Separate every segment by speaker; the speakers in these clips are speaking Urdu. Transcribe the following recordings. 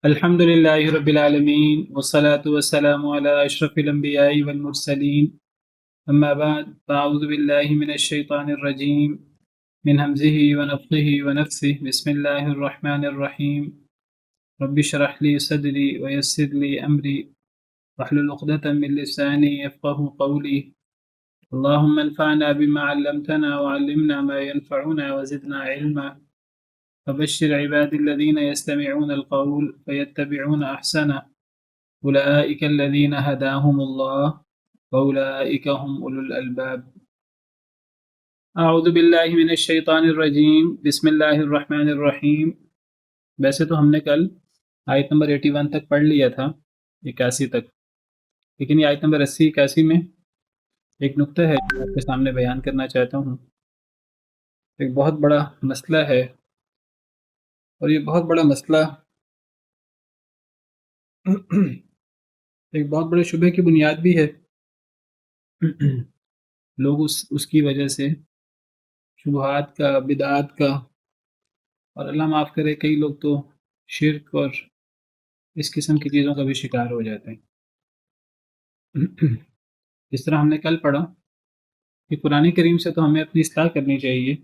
Speaker 1: الحمد لله رب العالمين والصلاة والسلام على أشرف الأنبياء والمرسلين أما بعد فأعوذ بالله من الشيطان الرجيم من همزه ونفخه ونفثه بسم الله الرحمن الرحيم رب اشرح لي صدري ويسر لي أمري واحلل عقدة من لساني يفقه قولي اللهم انفعنا بما علمتنا وعلمنا ما ينفعنا وزدنا علما فبشر عبادي الذين يستمعون القول فيتبعون أحسنه أولئك الذين هداهم الله وأولئك هم أولو الألباب أعوذ بالله من الشيطان الرجيم بسم الله الرحمن الرحيم. ویسے تو ہم نے کل آیت نمبر 81 تک پڑھ لیا تھا، 81 تک، لیکن یہ آیت نمبر 80 81 میں ایک نقطہ ہے جو آپ کے سامنے بیان کرنا چاہتا ہوں. ایک بہت بڑا مسئلہ ہے، اور یہ بہت بڑا مسئلہ ایک بہت بڑے شبہ کی بنیاد بھی ہے. لوگ اس کی وجہ سے شبہات کا، بدعات کا، اور اللہ معاف کرے کئی لوگ تو شرک اور اس قسم کی چیزوں کا بھی شکار ہو جاتے ہیں. جس طرح ہم نے کل پڑھا کہ قرآن کریم سے تو ہمیں اپنی اصلاح کرنی چاہیے،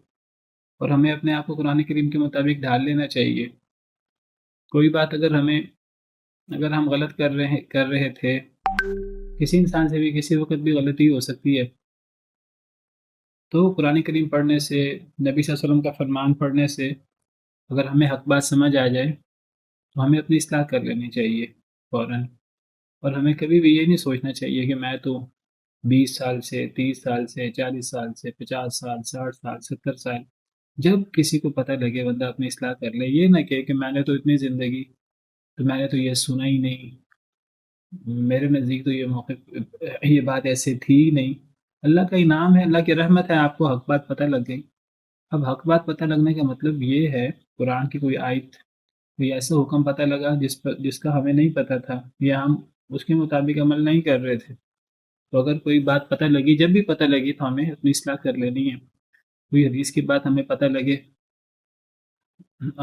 Speaker 1: اور ہمیں اپنے آپ کو قرآن کریم کے مطابق ڈھال لینا چاہیے. کوئی بات اگر ہم غلط کر رہے تھے، کسی انسان سے بھی کسی وقت بھی غلطی ہو سکتی ہے، تو قرآن کریم پڑھنے سے، نبی صلی اللہ علیہ وسلم کا فرمان پڑھنے سے اگر ہمیں حق بات سمجھ آ جائے تو ہمیں اپنی اصلاح کر لینی چاہیے فوراً. اور ہمیں کبھی بھی یہ نہیں سوچنا چاہیے کہ میں تو 20 سال سے، 30 سال سے، 40 سال سے، 50 سال، 60 سال، 70 سال، جب کسی کو پتہ لگے بندہ اپنی اصلاح کر لے. یہ نہ کہ میں نے تو اتنی زندگی، تو میں نے تو یہ سنا ہی نہیں، میرے نزدیک تو یہ بات ایسے تھی ہی نہیں. اللہ کا انعام ہے، اللہ کی رحمت ہے، آپ کو حق بات پتہ لگ گئی. اب حق بات پتہ لگنے کا مطلب یہ ہے، قرآن کی کوئی آیت، کوئی ایسا حکم پتہ لگا جس کا ہمیں نہیں پتہ تھا، یا ہم اس کے مطابق عمل نہیں کر رہے تھے، تو اگر کوئی بات پتہ لگی، جب بھی پتہ لگی، تو ہمیں اپنی اصلاح کر لینی ہے. کوئی حدیث کی بات ہمیں پتہ لگے،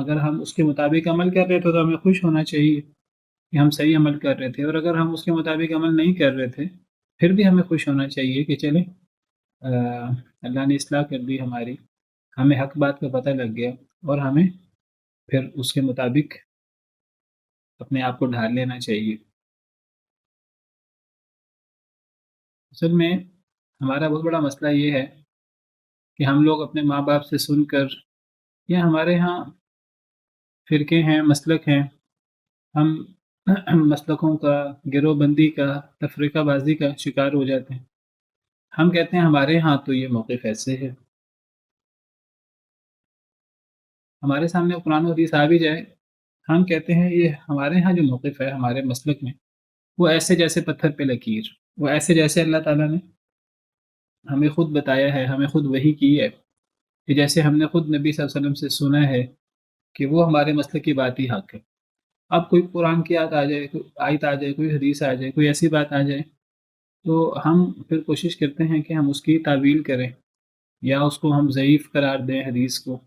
Speaker 1: اگر ہم اس کے مطابق عمل کر رہے تھے تو ہمیں خوش ہونا چاہیے کہ ہم صحیح عمل کر رہے تھے. اور اگر ہم اس کے مطابق عمل نہیں کر رہے تھے، پھر بھی ہمیں خوش ہونا چاہیے کہ چلیں اللہ نے اصلاح کر دی ہماری، ہمیں حق بات کا پتہ لگ گیا، اور ہمیں پھر اس کے مطابق اپنے آپ کو ڈھال لینا چاہیے. اصل میں ہمارا بہت بڑا مسئلہ یہ ہے کہ ہم لوگ اپنے ماں باپ سے سن کر، یا ہمارے ہاں فرقے ہیں، مسلک ہیں، ہم مسلکوں کا، گروہ بندی کا، تفریقہ بازی کا شکار ہو جاتے ہیں. ہم کہتے ہیں ہمارے ہاں تو یہ موقف ایسے ہے. ہمارے سامنے قرآن و حدیث آ بھی جائے، ہم کہتے ہیں یہ ہمارے ہاں جو موقف ہے ہمارے مسلک میں، وہ ایسے جیسے پتھر پہ لکیر، وہ ایسے جیسے اللہ تعالیٰ نے ہمیں خود بتایا ہے، ہمیں خود وحی کی ہے، کہ جیسے ہم نے خود نبی صلی اللہ علیہ وسلم سے سنا ہے کہ وہ ہمارے مسلک کی بات ہی حق ہے. اب کوئی قرآن کی آیت آ جائے، کوئی حدیث آ جائے، کوئی ایسی بات آ جائے، تو ہم پھر کوشش کرتے ہیں کہ ہم اس کی تعویل کریں، یا اس کو ہم ضعیف قرار دیں حدیث کو،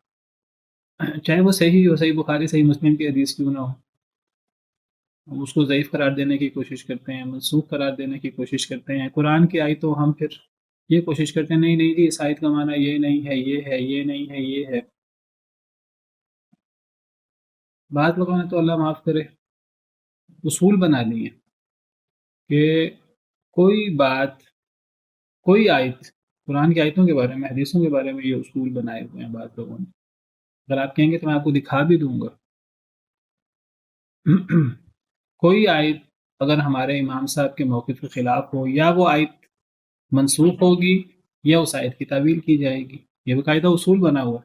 Speaker 1: چاہے وہ صحیح ہو، صحیح بخاری، صحیح مسلم کی حدیث کیوں نہ ہو. ہم اس کو ضعیف قرار دینے کی کوشش کرتے ہیں، منسوخ قرار دینے کی کوشش کرتے ہیں. قرآن کی آیت تو ہم پھر یہ کوشش کرتے ہیں نہیں جی، اس آیت کا معنی یہ نہیں ہے، یہ ہے، یہ نہیں ہے، یہ ہے. بعض لوگوں نے تو اللہ معاف کرے اصول بنا لیے کہ کوئی بات، کوئی آیت، قرآن کی آیتوں کے بارے میں، حدیثوں کے بارے میں یہ اصول بنائے ہوئے ہیں بعض لوگوں نے. اگر آپ کہیں گے تو میں آپ کو دکھا بھی دوں گا. کوئی آیت اگر ہمارے امام صاحب کے موقف کے خلاف ہو، یا وہ آیت منسوخ ہوگی، یا اس آیت کی تعویل کی جائے گی. یہ باقاعدہ اصول بنا ہوا.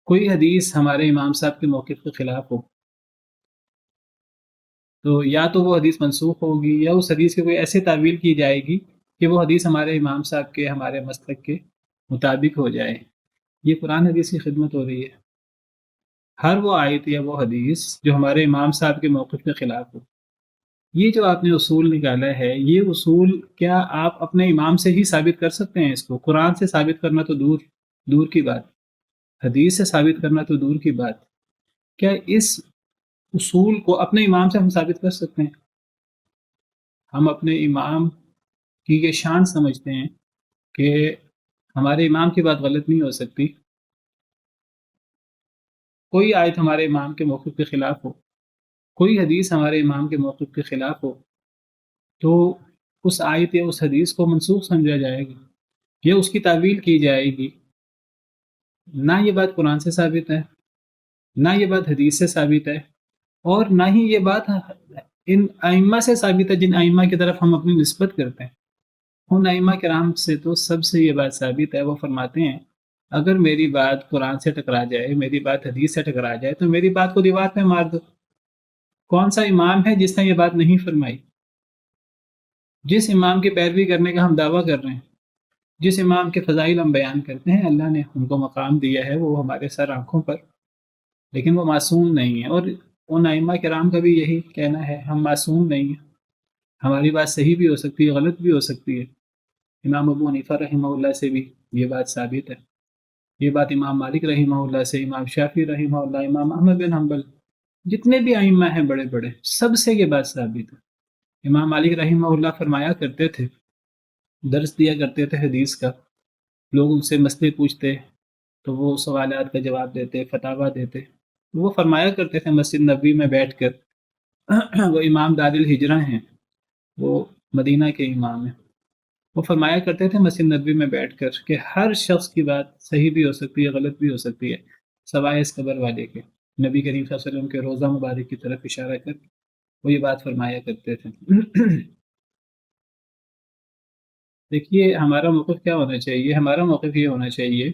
Speaker 1: کوئی حدیث ہمارے امام صاحب کے موقف کے خلاف ہو، تو یا تو وہ حدیث منسوخ ہوگی، یا اس حدیث کی کوئی ایسے تعویل کی جائے گی کہ وہ حدیث ہمارے امام صاحب کے، ہمارے مسلک کے مطابق ہو جائے. یہ قرآن حدیث کی خدمت ہو رہی ہے. ہر وہ آیت یا وہ حدیث جو ہمارے امام صاحب کے موقف کے خلاف ہو، یہ جو آپ نے اصول نکالا ہے، یہ اصول کیا آپ اپنے امام سے ہی ثابت کر سکتے ہیں؟ اس کو قرآن سے ثابت کرنا تو دور کی بات، حدیث سے ثابت کرنا تو دور کی بات. کیا اس اصول کو اپنے امام سے ہم ثابت کر سکتے ہیں. ہم اپنے امام کی یہ شان سمجھتے ہیں کہ ہمارے امام کی بات غلط نہیں ہو سکتی. کوئی آیت ہمارے امام کے موقف کے خلاف ہو، کوئی حدیث ہمارے امام کے موقف کے خلاف ہو، تو اس آیت یا اس حدیث کو منسوخ سمجھا جائے گا یا اس کی تعویل کی جائے گی. نہ یہ بات قرآن سے ثابت ہے، نہ یہ بات حدیث سے ثابت ہے، اور نہ ہی یہ بات ان ائمہ سے ثابت ہے جن ائمہ کی طرف ہم اپنی نسبت کرتے ہیں. ان ائمہ کرام سے تو سب سے یہ بات ثابت ہے. وہ فرماتے ہیں اگر میری بات قرآن سے ٹکرا جائے، میری بات حدیث سے ٹکرا جائے، تو میری بات کو دیوار پہ مار دو. کون سا امام ہے جس نے یہ بات نہیں فرمائی؟ جس امام کی پیروی کرنے کا ہم دعویٰ کر رہے ہیں، جس امام کے فضائل ہم بیان کرتے ہیں، اللہ نے ان کو مقام دیا ہے، وہ ہمارے سر آنکھوں پر، لیکن وہ معصوم نہیں ہے. اور ان ائمہ کرام کا بھی یہی کہنا ہے، ہم معصوم نہیں ہیں، ہماری بات صحیح بھی ہو سکتی ہے، غلط بھی ہو سکتی ہے. امام ابو حنیفہ رحمہ اللہ سے بھی یہ بات ثابت ہے. یہ بات امام مالک رحمہ اللہ سے، امام شافعی رحمہ اللہ، امام احمد بن حنبل، جتنے بھی ائمہ ہیں بڑے بڑے، سب سے یہ بات ثابت ہے. امام مالک رحمہ اللہ فرمایا کرتے تھے، درس دیا کرتے تھے حدیث کا، لوگ ان سے مسئلے پوچھتے تو وہ سوالات کا جواب دیتے، فتاویٰ دیتے. وہ فرمایا کرتے تھے مسجد نبوی میں بیٹھ کر، وہ امام دار الہجرہ ہیں، وہ مدینہ کے امام ہیں، وہ فرمایا کرتے تھے مسجد نبوی میں بیٹھ کر کہ ہر شخص کی بات صحیح بھی ہو سکتی ہے، غلط بھی ہو سکتی ہے، سوائے اس قبر والے کے. نبی کریم صلی اللہ علیہ وسلم کے روضہ مبارک کی طرف اشارہ کر وہ یہ بات فرمایا کرتے تھے. دیکھیے ہمارا موقف کیا ہونا چاہیے؟ ہمارا موقف یہ ہونا چاہیے،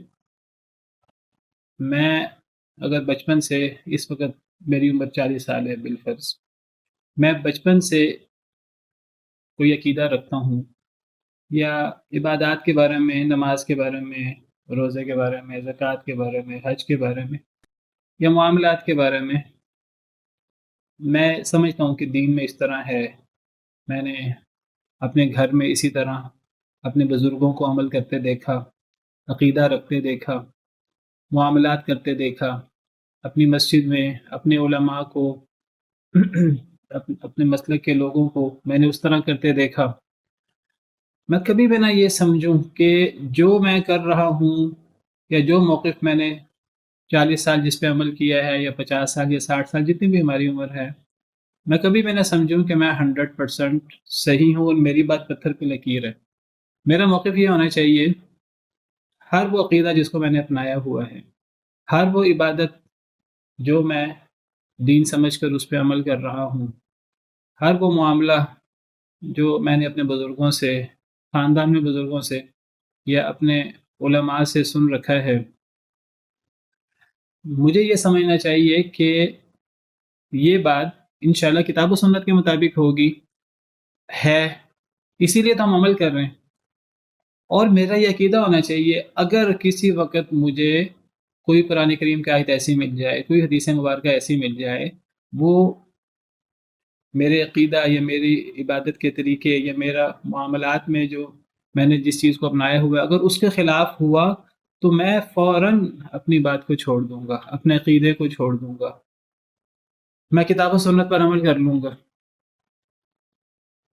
Speaker 1: میں اگر بچپن سے، اس وقت میری عمر 40 سال ہے بالفرض، میں بچپن سے کوئی عقیدہ رکھتا ہوں یا عبادات کے بارے میں، نماز کے بارے میں، روزے کے بارے میں، زکوٰۃ کے بارے میں، حج کے بارے میں یا معاملات کے بارے میں، میں سمجھتا ہوں کہ دین میں اس طرح ہے. میں نے اپنے گھر میں اسی طرح اپنے بزرگوں کو عمل کرتے دیکھا، عقیدہ رکھتے دیکھا، معاملات کرتے دیکھا. اپنی مسجد میں اپنے علماء کو اپنے مسلک کے لوگوں کو میں نے اس طرح کرتے دیکھا. میں کبھی بھی نہ یہ سمجھوں کہ جو میں کر رہا ہوں یا جو موقف میں نے 40 سال جس پہ عمل کیا ہے یا 50 سال یا 60 سال جتنی بھی ہماری عمر ہے، میں کبھی بھی نہ سمجھوں کہ میں 100% صحیح ہوں اور میری بات پتھر پہ لکیر ہے. میرا موقف یہ ہونا چاہیے، ہر وہ عقیدہ جس کو میں نے اپنایا ہوا ہے، ہر وہ عبادت جو میں دین سمجھ کر اس پہ عمل کر رہا ہوں، ہر وہ معاملہ جو میں نے اپنے بزرگوں سے، خاندان میں بزرگوں سے یا اپنے علماء سے سن رکھا ہے، مجھے یہ سمجھنا چاہیے کہ یہ بات انشاءاللہ کتاب و سنت کے مطابق ہوگی، ہے، اسی لیے تو ہم عمل کر رہے ہیں. اور میرا یہ عقیدہ ہونا چاہیے اگر کسی وقت مجھے کوئی قرآن کریم کی آیت ایسی مل جائے، کوئی حدیث مبارکہ ایسی مل جائے، وہ میرے عقیدہ یا میری عبادت کے طریقے یا میرا معاملات میں جو میں نے جس چیز کو اپنایا ہوا ہے، اگر اس کے خلاف ہوا تو میں فوراً اپنی بات کو چھوڑ دوں گا، اپنے عقیدے کو چھوڑ دوں گا، میں کتاب و سنت پر عمل کر لوں گا.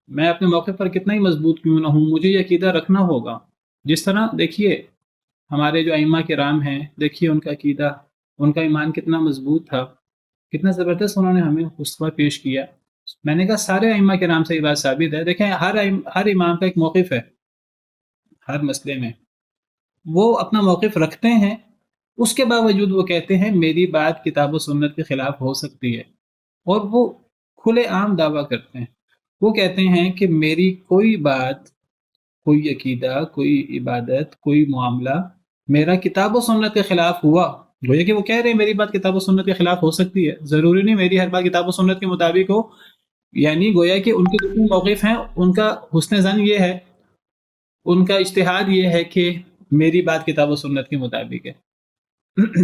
Speaker 1: میں اپنے موقع پر کتنا ہی مضبوط کیوں نہ ہوں، مجھے یہ عقیدہ رکھنا ہوگا. جس طرح دیکھیے ہمارے جو ائمہ کرام ہیں، دیکھیے ان کا عقیدہ، ان کا ایمان کتنا مضبوط تھا، کتنا زبردست انہوں نے ہمیں اسوہ پیش کیا. میں نے کہا سارے ائمہ کرام سے یہ بات ثابت ہے. دیکھیں ہر امام کا ایک موقف ہے، ہر مسئلے میں وہ اپنا موقف رکھتے ہیں، اس کے باوجود وہ کہتے ہیں میری بات کتاب و سنت کے خلاف ہو سکتی ہے، اور وہ کھلے عام دعویٰ کرتے ہیں. وہ کہتے ہیں کہ میری کوئی بات، کوئی عقیدہ، کوئی عبادت، کوئی معاملہ میرا کتاب و سنت کے خلاف ہوا، گویا کہ وہ کہہ رہے ہیں میری بات کتاب و سنت کے خلاف ہو سکتی ہے، ضروری نہیں میری ہر بات کتاب و سنت کے مطابق ہو. یعنی گویا کہ ان کے جتنے موقف ہیں ان کا حسن ظن یہ ہے، ان کا اجتہاد یہ ہے کہ میری بات کتاب و سنت کے مطابق ہے.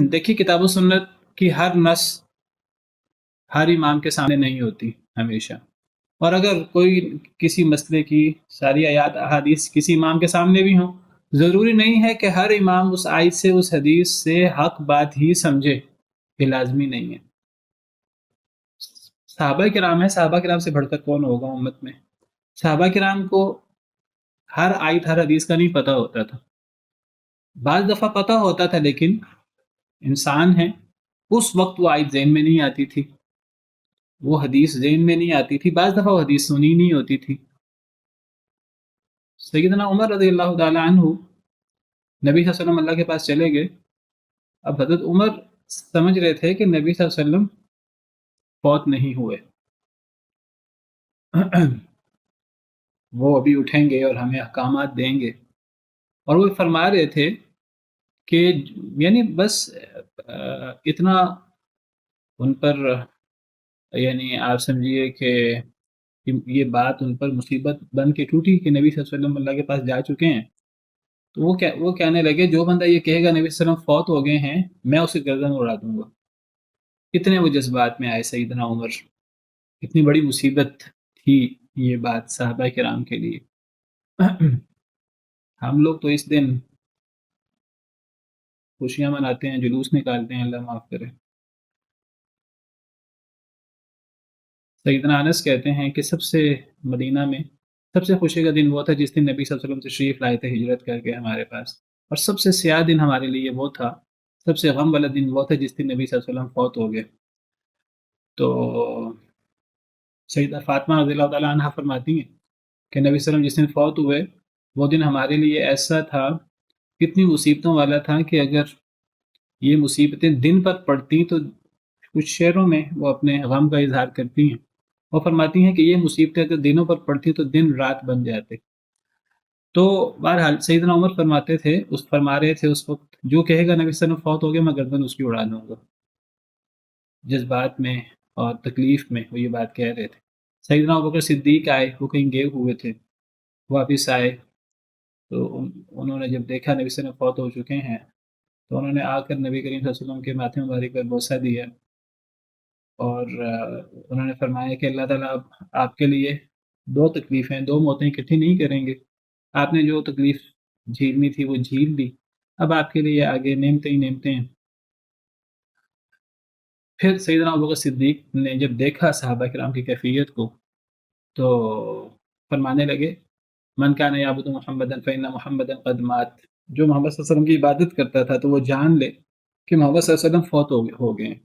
Speaker 1: دیکھیے کتاب و سنت کی ہر نص ہر امام کے سامنے نہیں ہوتی ہمیشہ، اور اگر کوئی کسی مسئلے کی ساری آیات احادیث کسی امام کے سامنے بھی ہوں، ضروری نہیں ہے کہ ہر امام اس آیت سے، اس حدیث سے حق بات ہی سمجھے، یہ لازمی نہیں ہے. صحابہ کرام ہے، صحابہ کرام سے بڑھ کر کون ہوگا امت میں؟ صحابہ کرام کو ہر آیت ہر حدیث کا نہیں پتہ ہوتا تھا، بعض دفعہ پتہ ہوتا تھا لیکن انسان ہے، اس وقت وہ آیت ذہن میں نہیں آتی تھی، وہ حدیث ذہن میں نہیں آتی تھی، بعض دفعہ وہ حدیث سنی نہیں ہوتی تھی۔ سیدنا عمر رضی اللہ تعالی عنہ نبی صلی اللہ علیہ وسلم اللہ کے پاس چلے گئے۔ اب حضرت عمر سمجھ رہے تھے کہ نبی صلی اللہ علیہ وسلم فوت نہیں ہوئے، وہ ابھی اٹھیں گے اور ہمیں احکامات دیں گے، اور وہ فرما رہے تھے کہ یعنی بس اتنا ان پر، یعنی آپ سمجھیے کہ یہ بات ان پر مصیبت بن کے ٹوٹی کہ نبی صلی اللہ علیہ وسلم اللہ کے پاس جا چکے ہیں، تو وہ کہنے لگے جو بندہ یہ کہے گا نبی صلی اللہ علیہ وسلم فوت ہو گئے ہیں، میں اسے گردن اڑا دوں گا۔ کتنے وہ جذبات میں آئے سیدنا عمر، اتنی بڑی مصیبت تھی یہ بات صحابہ کرام کے لیے۔ ہم لوگ تو اس دن خوشیاں مناتے ہیں، جلوس نکالتے ہیں، اللہ معاف کرے۔ سیدنا انس کہتے ہیں کہ سب سے مدینہ میں سب سے خوشی کا دن وہ تھا جس دن نبی صلی اللہ علیہ وسلم تشریف لائے تھے ہجرت کر کے ہمارے پاس، اور سب سے سیاہ دن ہمارے لیے وہ تھا، سب سے غم والا دن وہ تھا جس دن نبی صلی اللہ علیہ وسلم فوت ہو گئے۔ تو سیدہ فاطمہ رضی اللہ تعالیٰ عنہ فرماتی ہیں کہ نبی صلی اللہ علیہ وسلم جس دن فوت ہوئے وہ دن ہمارے لیے ایسا تھا، کتنی مصیبتوں والا تھا کہ اگر یہ مصیبتیں دن پر پڑتی تو کچھ شعروں میں وہ اپنے غم کا اظہار کرتی ہیں، وہ فرماتی ہیں کہ یہ مصیبتیں اگر دنوں پر پڑتی تو دن رات بن جاتے۔ تو بہرحال سیدنا عمر فرما رہے تھے اس وقت جو کہے گا نبی صلی اللہ علیہ وسلم فوت ہو گیا میں گردن اس کی اڑا دوں گا، جذبات میں اور تکلیف میں وہ یہ بات کہہ رہے تھے۔ سیدنا ابوبکر صدیق آئے، وہ کہیں گئے ہوئے تھے، واپس آئے تو انہوں نے جب دیکھا نبی صلی اللہ علیہ وسلم فوت ہو چکے ہیں تو انہوں نے آ کر نبی کریم صلی اللہ علیہ وسلم کے ماتھے مبارک پر بوسہ دیا، اور انہوں نے فرمایا کہ اللہ تعالیٰ آپ کے لیے دو تکلیفیں، دو موتیں اکٹھی نہیں کریں گے، آپ نے جو تکلیف جھیلنی تھی وہ جھیل لی، اب آپ کے لیے آگے نعمتیں ہی نعمتیں ہیں۔ پھر سیدنا ابوبکر صدیق نے جب دیکھا صحابہ کرام کی کیفیت کو تو فرمانے لگے من کان یعبد محمدا فإن محمدا قد مات، جو محمد صلی اللہ علیہ وسلم کی عبادت کرتا تھا تو وہ جان لے کہ محمد صلی اللہ علیہ وسلم فوت ہو گئے ہیں،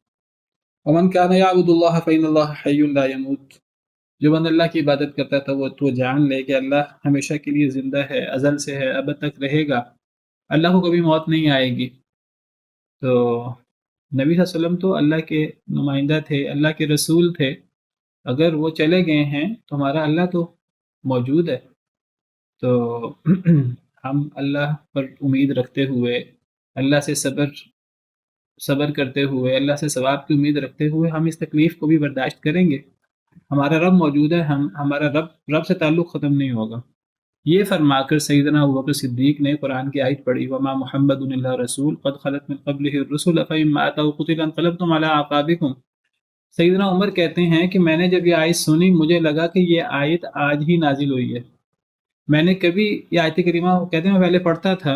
Speaker 1: ومن کان یعبد اللہ فإن اللہ حی لا يموت، جو بندہ اللہ کی عبادت کرتا تھا وہ جان لے کہ اللہ ہمیشہ کے لیے زندہ ہے، ازل سے ہے، ابد تک رہے گا، اللہ کو کبھی موت نہیں آئے گی۔ تو نبی صلی اللہ علیہ وسلم تو اللہ کے نمائندہ تھے، اللہ کے رسول تھے، اگر وہ چلے گئے ہیں تو ہمارا اللہ تو موجود ہے، تو ہم اللہ پر امید رکھتے ہوئے، اللہ سے صبر کرتے ہوئے، اللہ سے ثواب کی امید رکھتے ہوئے ہم اس تکلیف کو بھی برداشت کریں گے، ہمارا رب موجود ہے، ہمارا رب سے تعلق ختم نہیں ہوگا۔ یہ فرما کر سیدنا ابوبکر صدیق نے قرآن کی آیت پڑھی وما محمد الا رسول قد خلت من قبلہ الرسل افإن مات او قتل انقلبتم علی اعقابکم۔ سیدنا عمر کہتے ہیں کہ میں نے جب یہ آیت سنی مجھے لگا کہ یہ آیت آج ہی نازل ہوئی ہے، میں نے کبھی یہ آیت کریمہ کہتے ہیں میں پہلے پڑھتا تھا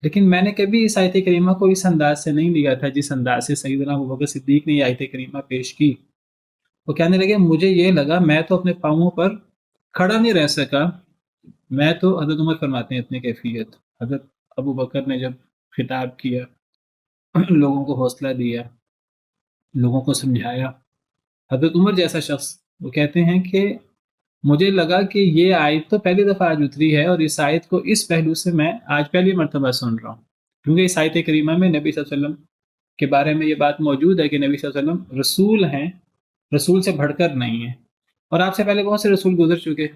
Speaker 1: لیکن میں نے کبھی اس آیت کریمہ کو اس انداز سے نہیں لیا تھا جس انداز سے سیدنا ابوبکر صدیق نے یہ آیت کریمہ پیش کی۔ وہ کہنے لگے مجھے یہ لگا میں تو اپنے پاؤں پر کھڑا نہیں رہ سکا، میں تو حضرت عمر فرماتے ہیں اتنی کیفیت، حضرت ابو بکر نے جب خطاب کیا لوگوں کو حوصلہ دیا، لوگوں کو سمجھایا، حضرت عمر جیسا شخص وہ کہتے ہیں کہ مجھے لگا کہ یہ آیت تو پہلی دفعہ آج اتری ہے اور اس آیت کو اس پہلو سے میں آج پہلی مرتبہ سن رہا ہوں، کیونکہ اس آیت کریمہ میں نبی صلی اللہ علیہ وسلم کے بارے میں یہ بات موجود ہے کہ نبی صلی اللہ علیہ وسلم رسول ہیں، رسول سے بڑھ کر نہیں ہیں، اور آپ سے پہلے بہت سے رسول گزر چکے۔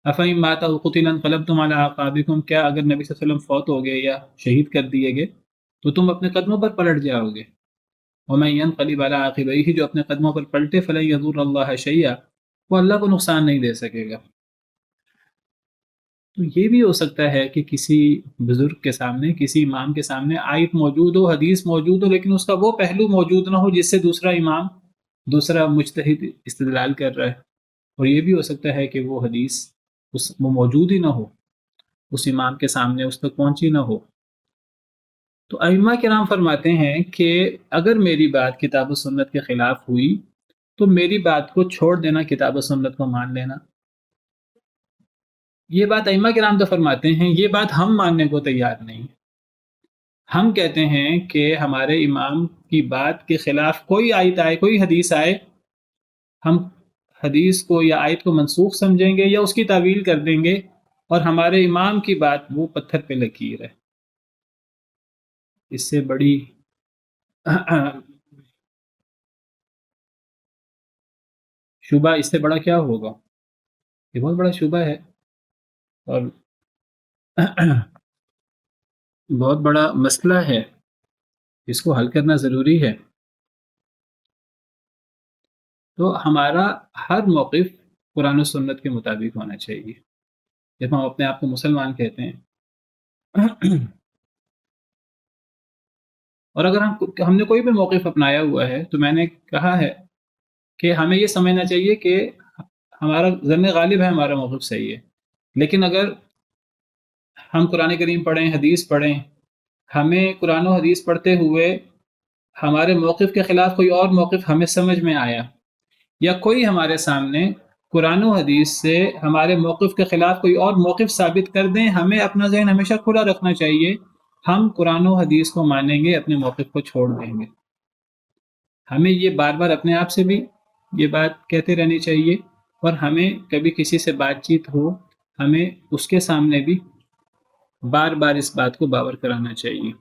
Speaker 1: افہم مات او قتل انقلبتم علی اعقابکم، کیا اگر نبی صلی اللہ علیہ وسلم فوت ہو گئے یا شہید کر دیے گئے تو تم اپنے قدموں پر پلٹ جاؤ گے، ومن ينقلب علی عاقبیہ، جو اپنے قدموں پر پلٹے فلن یضر اللہ شیئا، وہ اللہ کو نقصان نہیں دے سکے گا۔ تو یہ بھی ہو سکتا ہے کہ کسی بزرگ کے سامنے، کسی امام کے سامنے آیت موجود ہو، حدیث موجود ہو، لیکن اس کا وہ پہلو موجود نہ ہو جس سے دوسرا امام، دوسرا مجتہد استدلال کر رہا ہے، اور یہ بھی ہو سکتا ہے کہ وہ حدیث وہ موجود ہی نہ ہو، اس امام کے سامنے اس تک پہنچی نہ ہو۔ تو ائمہ کرام فرماتے ہیں کہ اگر میری بات کتاب و سنت کے خلاف ہوئی تو میری بات کو چھوڑ دینا، کتاب و سنت کو مان لینا، یہ بات ائمہ کرام تو فرماتے ہیں، یہ بات ہم ماننے کو تیار نہیں۔ ہم کہتے ہیں کہ ہمارے امام کی بات کے خلاف کوئی آیت آئے، کوئی حدیث آئے، ہم حدیث کو یا آیت کو منسوخ سمجھیں گے یا اس کی تعویل کر دیں گے، اور ہمارے امام کی بات وہ پتھر پہ لکیر ہے۔ اس سے بڑی شبہ، اس سے بڑا کیا ہوگا؟ یہ بہت بڑا شبہ ہے، اور بہت بڑا مسئلہ ہے، اس کو حل کرنا ضروری ہے۔ تو ہمارا ہر موقف قرآن و سنت کے مطابق ہونا چاہیے جب ہم اپنے آپ کو مسلمان کہتے ہیں۔ اور اگر ہم نے کوئی بھی موقف اپنایا ہوا ہے تو میں نے کہا ہے کہ ہمیں یہ سمجھنا چاہیے کہ ہمارا ظن غالب ہے، ہمارا موقف صحیح ہے، لیکن اگر ہم قرآن کریم پڑھیں، حدیث پڑھیں، ہمیں قرآن و حدیث پڑھتے ہوئے ہمارے موقف کے خلاف کوئی اور موقف ہمیں سمجھ میں آیا، یا کوئی ہمارے سامنے قرآن و حدیث سے ہمارے موقف کے خلاف کوئی اور موقف ثابت کر دیں، ہمیں اپنا ذہن ہمیشہ کھلا رکھنا چاہیے۔ ہم قرآن و حدیث کو مانیں گے، اپنے موقف کو چھوڑ دیں گے۔ ہمیں یہ بار بار اپنے آپ سے بھی یہ بات کہتے رہنی چاہیے، اور ہمیں کبھی کسی سے بات چیت ہو، ہمیں اس کے سامنے بھی بار بار اس بات کو باور کرانا چاہیے۔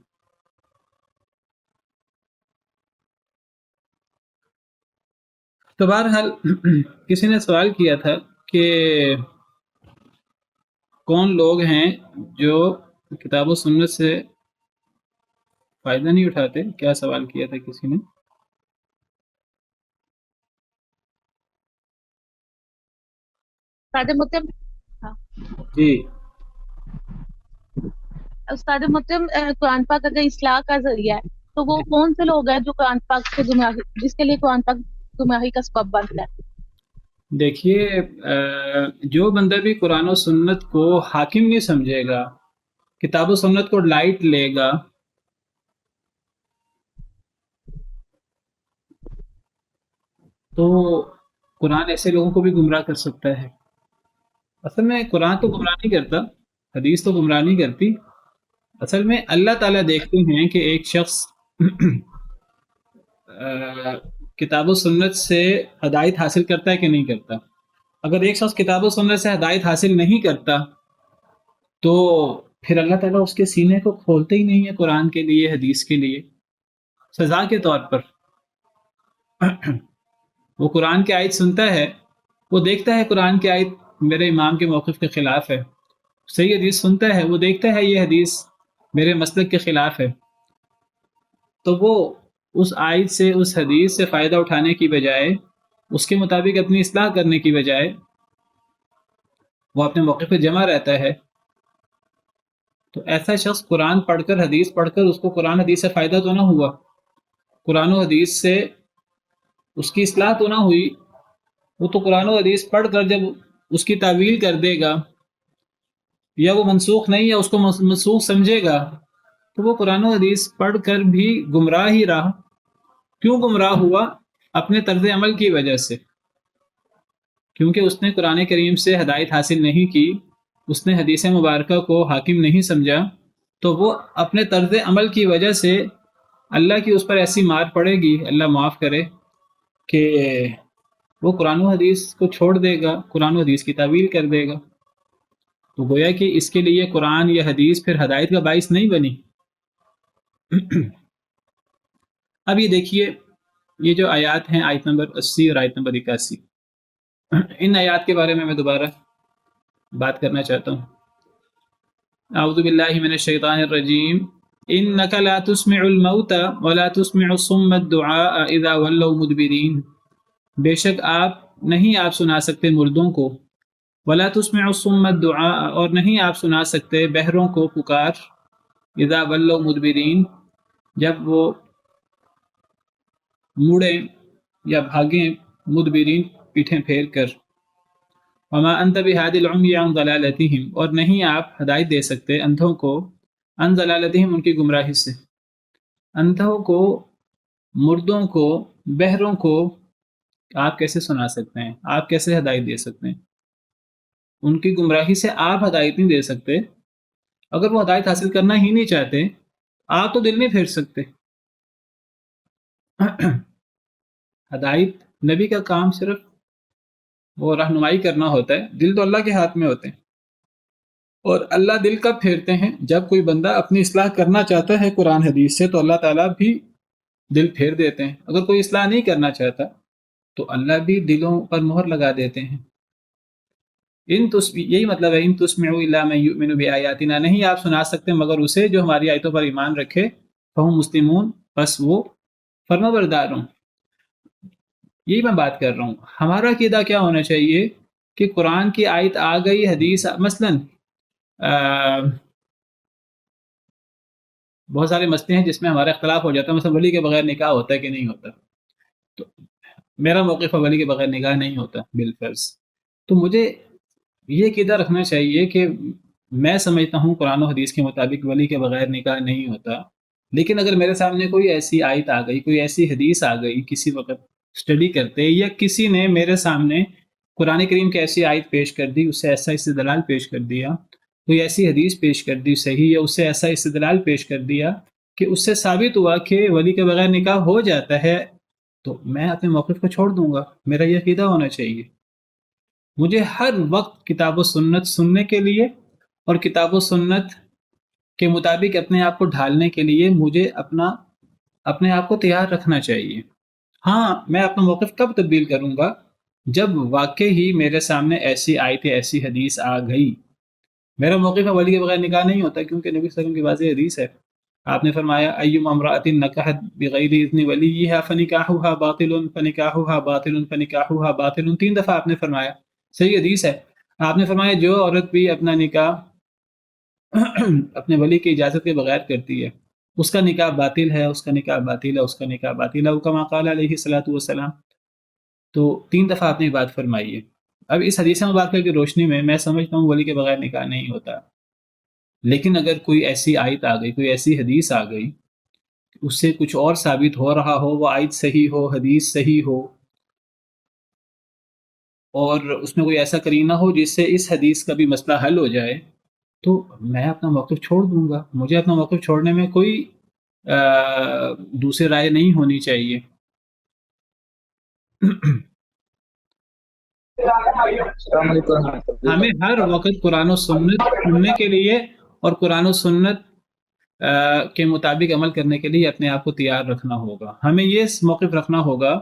Speaker 1: تو بہرحال کسی نے سوال کیا تھا کہ کون لوگ ہیں جو کتاب و سنت سے فائدہ نہیں اٹھاتے؟ کیا سوال کیا تھا کسی نے؟
Speaker 2: استاد محترم، ہاں،
Speaker 1: جی،
Speaker 2: استاد محترم، قرآن پاک اگر اصلاح کا ذریعہ ہے تو وہ کون سے لوگ ہیں جو قرآن پاک سے گمراہی، جس کے لیے قرآن پاک گمراہی کا سبب بنتا ہے؟
Speaker 1: دیکھیے، جو بندہ بھی قرآن و سنت کو حاکم نہیں سمجھے گا، کتاب و سنت کو لائٹ لے گا، تو قرآن ایسے لوگوں کو بھی گمراہ کر سکتا ہے۔ اصل میں قرآن تو گمراہ نہیں کرتا، حدیث تو گمراہ نہیں کرتی۔ اصل میں اللہ تعالیٰ دیکھتے ہیں کہ ایک شخص کتاب و سنت سے ہدایت حاصل کرتا ہے کہ نہیں کرتا۔ اگر ایک شخص کتاب و سنت سے ہدایت حاصل نہیں کرتا تو پھر اللہ تعالیٰ اس کے سینے کو کھولتے ہی نہیں ہے قرآن کے لیے، حدیث کے لیے، سزا کے طور پر۔ وہ قرآن کی آیت سنتا ہے، وہ دیکھتا ہے قرآن کی آیت میرے امام کے موقف کے خلاف ہے، صحیح حدیث سنتا ہے، وہ دیکھتا ہے یہ حدیث میرے مسلک کے خلاف ہے، تو وہ اس آیت سے، اس حدیث سے فائدہ اٹھانے کی بجائے، اس کے مطابق اپنی اصلاح کرنے کی بجائے وہ اپنے موقف پہ جمع رہتا ہے۔ تو ایسا شخص قرآن پڑھ کر، حدیث پڑھ کر، اس کو قرآن حدیث سے فائدہ تو نہ ہوا، قرآن و حدیث سے اس کی اصلاح تو نہ ہوئی۔ وہ تو قرآن و حدیث پڑھ کر جب اس کی تعویل کر دے گا، یا وہ منسوخ نہیں ہے اس کو منسوخ سمجھے گا، تو وہ قرآن و حدیث پڑھ کر بھی گمراہ ہی رہا۔ کیوں گمراہ ہوا؟ اپنے طرز عمل کی وجہ سے، کیونکہ اس نے قرآن کریم سے ہدایت حاصل نہیں کی، اس نے حدیث مبارکہ کو حاکم نہیں سمجھا، تو وہ اپنے طرز عمل کی وجہ سے اللہ کی اس پر ایسی مار پڑے گی، اللہ معاف کرے، کہ وہ قرآن و حدیث کو چھوڑ دے گا، قرآن و حدیث کی تعویل کر دے گا۔ تو گویا کہ اس کے لیے قرآن یا حدیث پھر ہدایت کا باعث نہیں بنی۔ اب یہ دیکھیے، یہ جو آیات ہیں، آیت نمبر 80 اور آیت نمبر 81، ان آیات کے بارے میں دوبارہ بات کرنا چاہتا ہوں۔ اعوذ باللہ من الشیطان الرجیم، انک لا تسمع الموتى ولا تسمع الصم الدعاء اذا ولوا مدبرین، بے شک آپ سنا سکتے مردوں کو، ولا تسمع الصم الدعاء، اور نہیں آپ سنا سکتے بہروں کو پکار، اذا ولوا مدبرین، جب وہ مڑیں یا بھاگیں، مدبرین پیٹھیں پھیر کر۔ وما انت بہادی العمی عن ضلالتہم، اور نہیں آپ ہدایت دے سکتے اندھوں کو، عن ضلالتہم، ان کی گمراہی سے۔ اندھوں کو، مردوں کو، بہروں کو آپ کیسے سنا سکتے ہیں؟ آپ کیسے ہدایت دے سکتے ہیں؟ ان کی گمراہی سے آپ ہدایت نہیں دے سکتے. اگر وہ ہدایت حاصل کرنا ہی نہیں چاہتے آپ تو دل نہیں پھیر سکتے. ہدایت نبی کا کام صرف وہ رہنمائی کرنا ہوتا ہے، دل تو اللہ کے ہاتھ میں ہوتے ہیں. اور اللہ دل کب پھیرتے ہیں؟ جب کوئی بندہ اپنی اصلاح کرنا چاہتا ہے قرآن حدیث سے تو اللہ تعالیٰ بھی دل پھیر دیتے ہیں. اگر کوئی اصلاح نہیں کرنا چاہتا تو اللہ بھی دلوں پر مہر لگا دیتے ہیں. یہی مطلب ہے ان تسمعوا الا من یؤمن بآیاتنا، نہیں آپ سنا سکتے مگر اسے جو ہماری آیتوں پر ایمان رکھے. فہم مسلمون، بس وہ فرما بردار ہوں. یہی میں بات کر رہا ہوں. ہمارا عقیدہ کیا ہونا چاہیے کہ قرآن کی آیت آ گئی، حدیث مثلا بہت سارے مسئلے ہیں جس میں ہمارا اختلاف ہو جاتا ہے. مثلا ولی کے بغیر نکاح ہوتا ہے کہ نہیں ہوتا؟ تو میرا موقف ولی کے بغیر نکاح نہیں ہوتا بالفرض. تو مجھے یہ عقیدہ رکھنا چاہیے کہ میں سمجھتا ہوں قرآن و حدیث کے مطابق ولی کے بغیر نکاح نہیں ہوتا. لیکن اگر میرے سامنے کوئی ایسی آیت آ گئی، کوئی ایسی حدیث آ گئی کسی وقت اسٹڈی کرتے، یا کسی نے میرے سامنے قرآن کریم کی ایسی آیت پیش کر دی، اس سے ایسا استدلال پیش کر دیا، کوئی ایسی حدیث پیش کر دی صحیح، یا اس سے ایسا استدلال پیش کر دیا کہ اس سے ثابت ہوا کہ ولی کے بغیر نکاح ہو جاتا ہے، تو میں اپنے موقف کو چھوڑ دوں گا. میرا یہ عقیدہ ہونا چاہیے. مجھے ہر وقت کتاب و سنت سننے کے لیے اور کتاب و سنت کے مطابق اپنے آپ کو ڈھالنے کے لیے مجھے اپنے آپ کو تیار رکھنا چاہیے. ہاں، میں اپنا موقف کب تبدیل کروں گا؟ جب واقعی میرے سامنے ایسی آیت، ایسی حدیث آ گئی. میرا موقف ہے ولی کے بغیر نکاح نہیں ہوتا، کیونکہ نبی صلی اللہ علیہ وسلم کی واضح حدیث ہے. آپ نے فرمایا ایما امرأۃ نکحت بغیر اذن ولیہا فنکاحها باطل فنکاحها باطل فنکاحها باطل. 3 دفعہ آپ نے فرمایا، صحیح حدیث ہے. آپ نے فرمایا جو عورت بھی اپنا نکاح اپنے ولی کی اجازت کے بغیر کرتی ہے اس کا نکاح باطل ہے، اس کا نکاح باطل ہے، اس کا نکاح باطل ہے، کما قال علیہ الصلوۃ والسلام. تو 3 دفعہ آپ نے بات فرمائی ہے. اب اس حدیث مبارکہ کی روشنی میں میں سمجھتا ہوں ولی کے بغیر نکاح نہیں ہوتا. لیکن اگر کوئی ایسی آیت آ گئی، کوئی ایسی حدیث آ گئی، اس سے کچھ اور ثابت ہو رہا ہو، وہ آیت صحیح ہو، حدیث صحیح ہو، اور اس میں کوئی ایسا کرینہ ہو جس سے اس حدیث کا بھی مسئلہ حل ہو جائے، تو میں اپنا موقف چھوڑ دوں گا. مجھے اپنا موقف چھوڑنے میں کوئی دوسری رائے نہیں ہونی چاہیے. ہمیں ہر وقت قرآن و سنت سننے کے لیے اور قرآن و سنت کے مطابق عمل کرنے کے لیے اپنے آپ کو تیار رکھنا ہوگا. ہمیں یہ موقف رکھنا ہوگا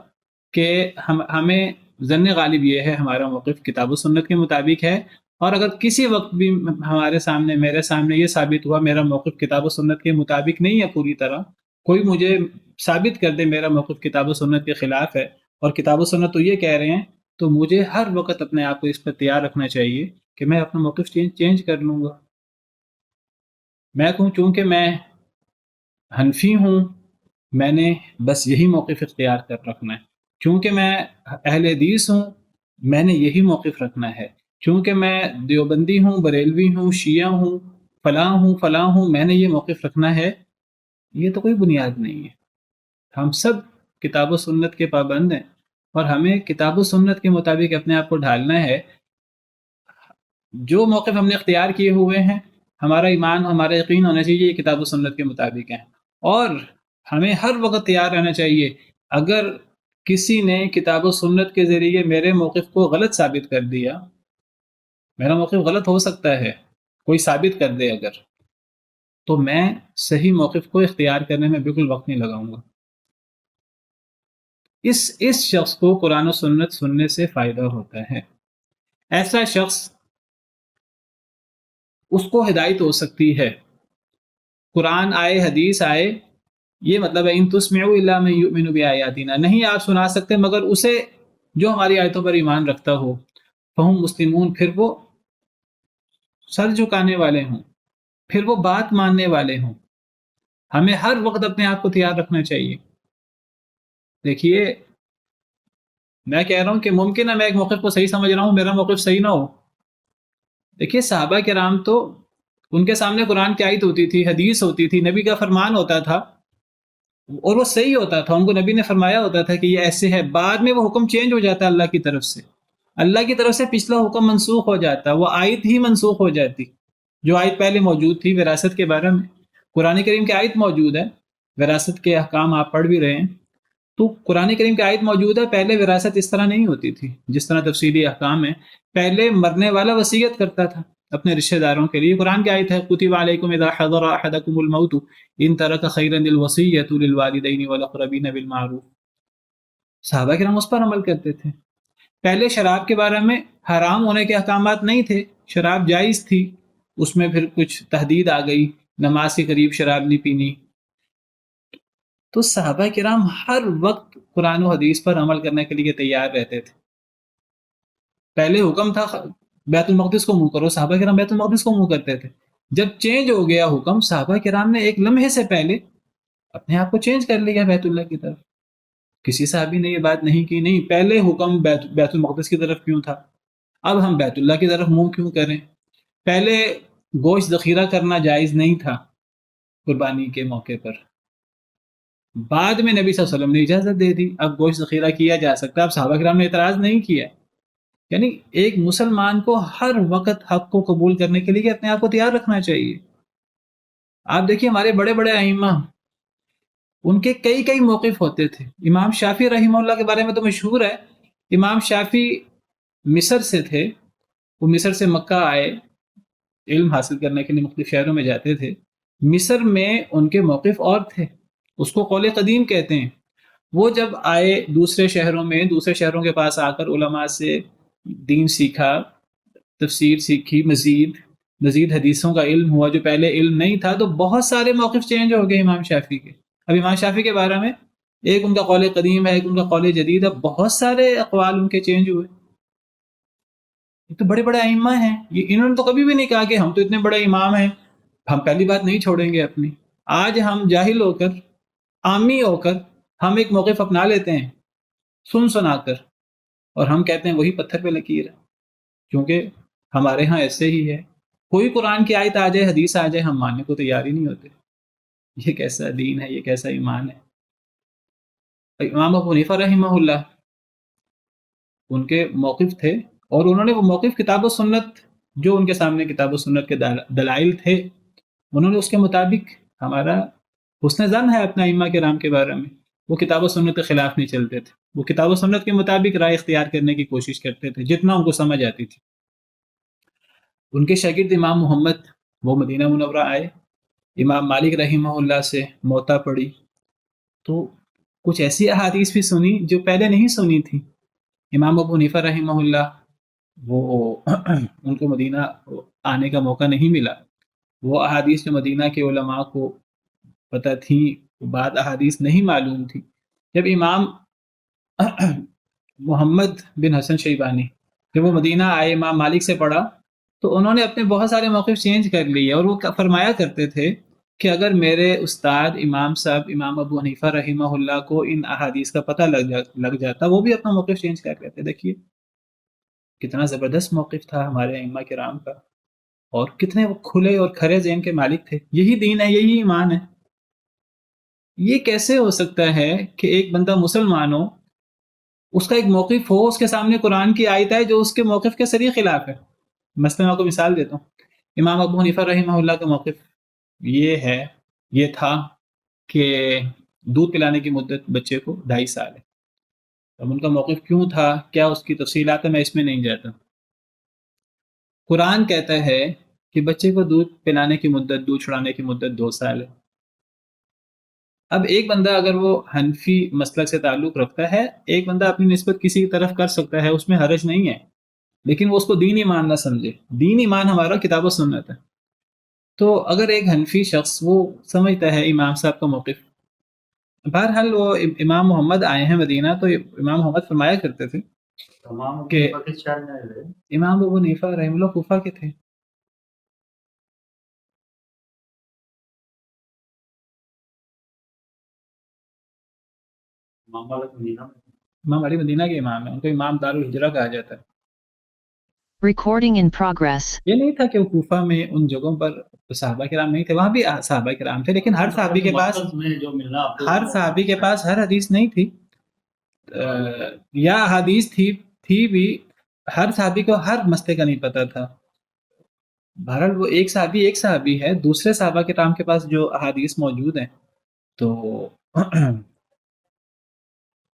Speaker 1: کہ ہمیں ظن غالب یہ ہے ہمارا موقف کتاب و سنت کے مطابق ہے، اور اگر کسی وقت بھی میرے سامنے یہ ثابت ہوا میرا موقف کتاب و سنت کے مطابق نہیں ہے پوری طرح، کوئی مجھے ثابت کر دے میرا موقف کتاب و سنت کے خلاف ہے اور کتاب و سنت تو یہ کہہ رہے ہیں، تو مجھے ہر وقت اپنے آپ کو اس پر تیار رکھنا چاہیے کہ میں اپنا موقف چینج کر لوں گا. میں کہوں چونکہ میں حنفی ہوں، میں نے بس یہی موقف اختیار کر رکھنا ہے. چونکہ میں اہل حدیث ہوں، میں نے یہی موقف رکھنا ہے. چونکہ میں دیوبندی ہوں، بریلوی ہوں، شیعہ ہوں، فلاں ہوں، میں نے یہ موقف رکھنا ہے. یہ تو کوئی بنیاد نہیں ہے. ہم سب کتاب و سنت کے پابند ہیں اور ہمیں کتاب و سنت کے مطابق اپنے آپ کو ڈھالنا ہے. جو موقف ہم نے اختیار کیے ہوئے ہیں، ہمارا ایمان، ہمارا یقین ہونا چاہیے یہ کتاب و سنت کے مطابق ہیں. اور ہمیں ہر وقت تیار رہنا چاہیے اگر کسی نے کتاب و سنت کے ذریعے میرے موقف کو غلط ثابت کر دیا، میرا موقف غلط ہو سکتا ہے، کوئی ثابت کر دے اگر، تو میں صحیح موقف کو اختیار کرنے میں بالکل وقت نہیں لگاؤں گا. اس شخص کو قرآن و سنت سننے سے فائدہ ہوتا ہے. ایسا شخص، اس کو ہدایت ہو سکتی ہے. قرآن آئے، حدیث آئے، یہ مطلب ہے ان تسمعوا الا من یؤمن بآیاتنا، نہیں آپ سنا سکتے مگر اسے جو ہماری آیتوں پر ایمان رکھتا ہو. فہم مسلمون، پھر وہ سر جھکانے والے ہوں، پھر وہ بات ماننے والے ہوں. ہمیں ہر وقت اپنے آپ کو تیار رکھنا چاہیے. دیکھیے، میں کہہ رہا ہوں کہ ممکن ہے میں ایک موقف کو صحیح سمجھ رہا ہوں، میرا موقف صحیح نہ ہو. دیکھیے صحابہ کرام تو ان کے سامنے قرآن کی آیت ہوتی تھی، حدیث ہوتی تھی، نبی کا فرمان ہوتا تھا، اور وہ صحیح ہوتا تھا، ان کو نبی نے فرمایا ہوتا تھا کہ یہ ایسے ہے، بعد میں وہ حکم چینج ہو جاتا ہے اللہ کی طرف سے، اللہ کی طرف سے پچھلا حکم منسوخ ہو جاتا، وہ آیت ہی منسوخ ہو جاتی جو آیت پہلے موجود تھی وراثت کے بارے میں۔ قرآن کریم کی آیت موجود ہے، وراثت کے احکام آپ پڑھ بھی رہے ہیں، تو قرآن کریم کی آیت موجود ہے، پہلے وراثت اس طرح نہیں ہوتی تھی جس طرح تفصیلی احکام ہے، پہلے مرنے والا وصیت کرتا تھا اپنے رشتہ داروں کے لیے۔ قرآن کی آیت ہے کتب علیکم اذا حضر احدکم الموت ان ترک خیرا الوصیۃ للوالدین والاقربین بالمعروف۔ صحابہ کرام اس پر عمل کرتے تھے۔ پہلے شراب کے بارے میں حرام ہونے کے احکامات نہیں تھے، شراب جائز تھی، اس میں پھر کچھ تحدید آ گئی، نماز کے قریب شراب نہیں پینی۔ تو صحابہ کرام ہر وقت قرآن و حدیث پر عمل کرنے کے لیے تیار رہتے تھے۔ پہلے حکم تھا بیت المقدس کو منہ کرو، صحابہ کرام بیت المقدس کو منہ کرتے تھے۔ جب چینج ہو گیا حکم، صحابہ کرام نے ایک لمحے سے پہلے اپنے آپ کو چینج کر لیا بیت اللہ کی طرف۔ کسی صحابی نے یہ بات نہیں کی، نہیں پہلے حکم بیت المقدس کی طرف کیوں تھا، اب ہم بیت اللہ کی طرف منہ کیوں کریں؟ پہلے گوشت ذخیرہ کرنا جائز نہیں تھا قربانی کے موقع پر، بعد میں نبی صلی اللہ علیہ وسلم نے اجازت دے دی، اب گوشت ذخیرہ کیا جا سکتا ہے، اب صحابہ کرام نے اعتراض نہیں کیا۔ یعنی ایک مسلمان کو ہر وقت حق کو قبول کرنے کے لیے اپنے آپ کو تیار رکھنا چاہیے۔ آپ دیکھیے ہمارے بڑے بڑے ائمہ، ان کے کئی کئی موقف ہوتے تھے۔ امام شافعی رحمہ اللہ کے بارے میں تو مشہور ہے، امام شافعی مصر سے تھے، وہ مصر سے مکہ آئے، علم حاصل کرنے کے لیے مختلف شہروں میں جاتے تھے۔ مصر میں ان کے موقف اور تھے، اس کو قول قدیم کہتے ہیں۔ وہ جب آئے دوسرے شہروں میں، دوسرے شہروں کے پاس آ کر علماء سے دین سیکھا، تفسیر سیکھی، مزید حدیثوں کا علم ہوا جو پہلے علم نہیں تھا، تو بہت سارے موقف چینج ہو گئے امام شافعی کے۔ اب امام شافعی کے بارے میں ایک ان کا قول قدیم ہے، ایک ان کا قول جدید ہے، بہت سارے اقوال ان کے چینج ہوئے۔ یہ تو بڑے بڑے ائمہ ہیں، یہ انہوں نے تو کبھی بھی نہیں کہا کہ ہم تو اتنے بڑے امام ہیں، ہم پہلی بات نہیں چھوڑیں گے اپنی۔ آج ہم جاہل ہو کر، عامی ہو کر، ہم ایک موقف اپنا لیتے ہیں سن سنا کر، اور ہم کہتے ہیں وہی پتھر پہ لکیر ہے، کیونکہ ہمارے ہاں ایسے ہی ہے۔ کوئی قرآن کی آیت آ جائے، حدیث آ جائے، ہم ماننے کو تیار ہی نہیں ہوتے۔ یہ کیسا دین ہے، یہ کیسا ایمان ہے؟ امام ابو حنیفہ رحمہ اللہ، ان کے موقف تھے، اور انہوں نے وہ موقف کتاب و سنت، جو ان کے سامنے کتاب و سنت کے دلائل تھے، انہوں نے اس کے مطابق، ہمارا حسن زن ہے اپنا ائمہ کرام کے بارے میں، وہ کتاب و سنت کے خلاف نہیں چلتے تھے، وہ کتاب و سنت کے مطابق رائے اختیار کرنے کی کوشش کرتے تھے جتنا ان کو سمجھ آتی تھی۔ ان کے شاگرد امام محمد، وہ مدینہ منورہ آئے، امام مالک رحمہ اللہ سے موطا پڑھی، تو کچھ ایسی احادیث بھی سنی جو پہلے نہیں سنی تھی۔ امام ابو حنیفہ رحمہ اللہ، وہ ان کو مدینہ آنے کا موقع نہیں ملا، وہ احادیث جو مدینہ کے علماء کو پتہ تھی، بعد احادیث نہیں معلوم تھی، جب امام محمد بن حسن شیبانی جب وہ مدینہ آئے، امام مالک سے پڑھا، تو انہوں نے اپنے بہت سارے موقف چینج کر لیے، اور وہ فرمایا کرتے تھے کہ اگر میرے استاد امام صاحب امام ابو حنیفہ رحمہ اللہ کو ان احادیث کا پتہ لگ جاتا، وہ بھی اپنا موقف چینج کر لیتے۔ دیکھیے کتنا زبردست موقف تھا ہمارے ائمہ کرام کا، اور کتنے وہ کھلے اور کھرے ذہن کے مالک تھے۔ یہی دین ہے، یہی ایمان ہے۔ یہ کیسے ہو سکتا ہے کہ ایک بندہ مسلمان ہو، اس کا ایک موقف ہو، اس کے سامنے قرآن کی آیت ہے جو اس کے موقف کے سری خلاف ہے؟ مثلا میں آپ کو مثال دیتا ہوں، امام ابو حنیفہ رحمہ اللہ کا موقف یہ تھا کہ دودھ پلانے کی مدت بچے کو 2.5 سال ہے۔ اب ان کا موقف کیوں تھا، کیا اس کی تفصیلات ہے، میں اس میں نہیں جاتا۔ قرآن کہتا ہے کہ بچے کو دودھ پلانے کی مدت، دودھ چھڑانے کی مدت 2 سال ہے۔ اب ایک بندہ اگر وہ حنفی مسلک سے تعلق رکھتا ہے، ایک بندہ اپنی نسبت کسی کی طرف کر سکتا ہے، اس میں حرج نہیں ہے، لیکن وہ اس کو دین ایمان نہ سمجھے۔ دین ایمان ہمارا کتاب و سنت ہے۔ تو اگر ایک حنفی شخص وہ سمجھتا ہے امام صاحب کا موقف، بہرحال وہ امام محمد آئے ہیں مدینہ، تو امام محمد فرمایا کرتے تھے کہ امام ابو حنیفہ رحمہ اللہ کوفہ کے تھے۔ امام مالک مدینہ کے امام ہیں، ان کو امام دار الہجرہ کہا جاتا ہے۔
Speaker 3: Recording in progress.
Speaker 1: یہ نہیں تھا کہ وہ کوفہ میں ان جگہوں پر صحابہ کرام نہیں تھے، وہاں بھی صحابہ کرام تھے، لیکن ہر صحابی کے پاس ہر حدیث نہیں تھی، یا حدیث تھی بھی، ہر صحابی کو ہر مسئلے کا نہیں پتا تھا۔ بہرحال وہ ایک صحابی ہے، دوسرے صحابہ کرام کے پاس جو احادیث موجود ہیں، تو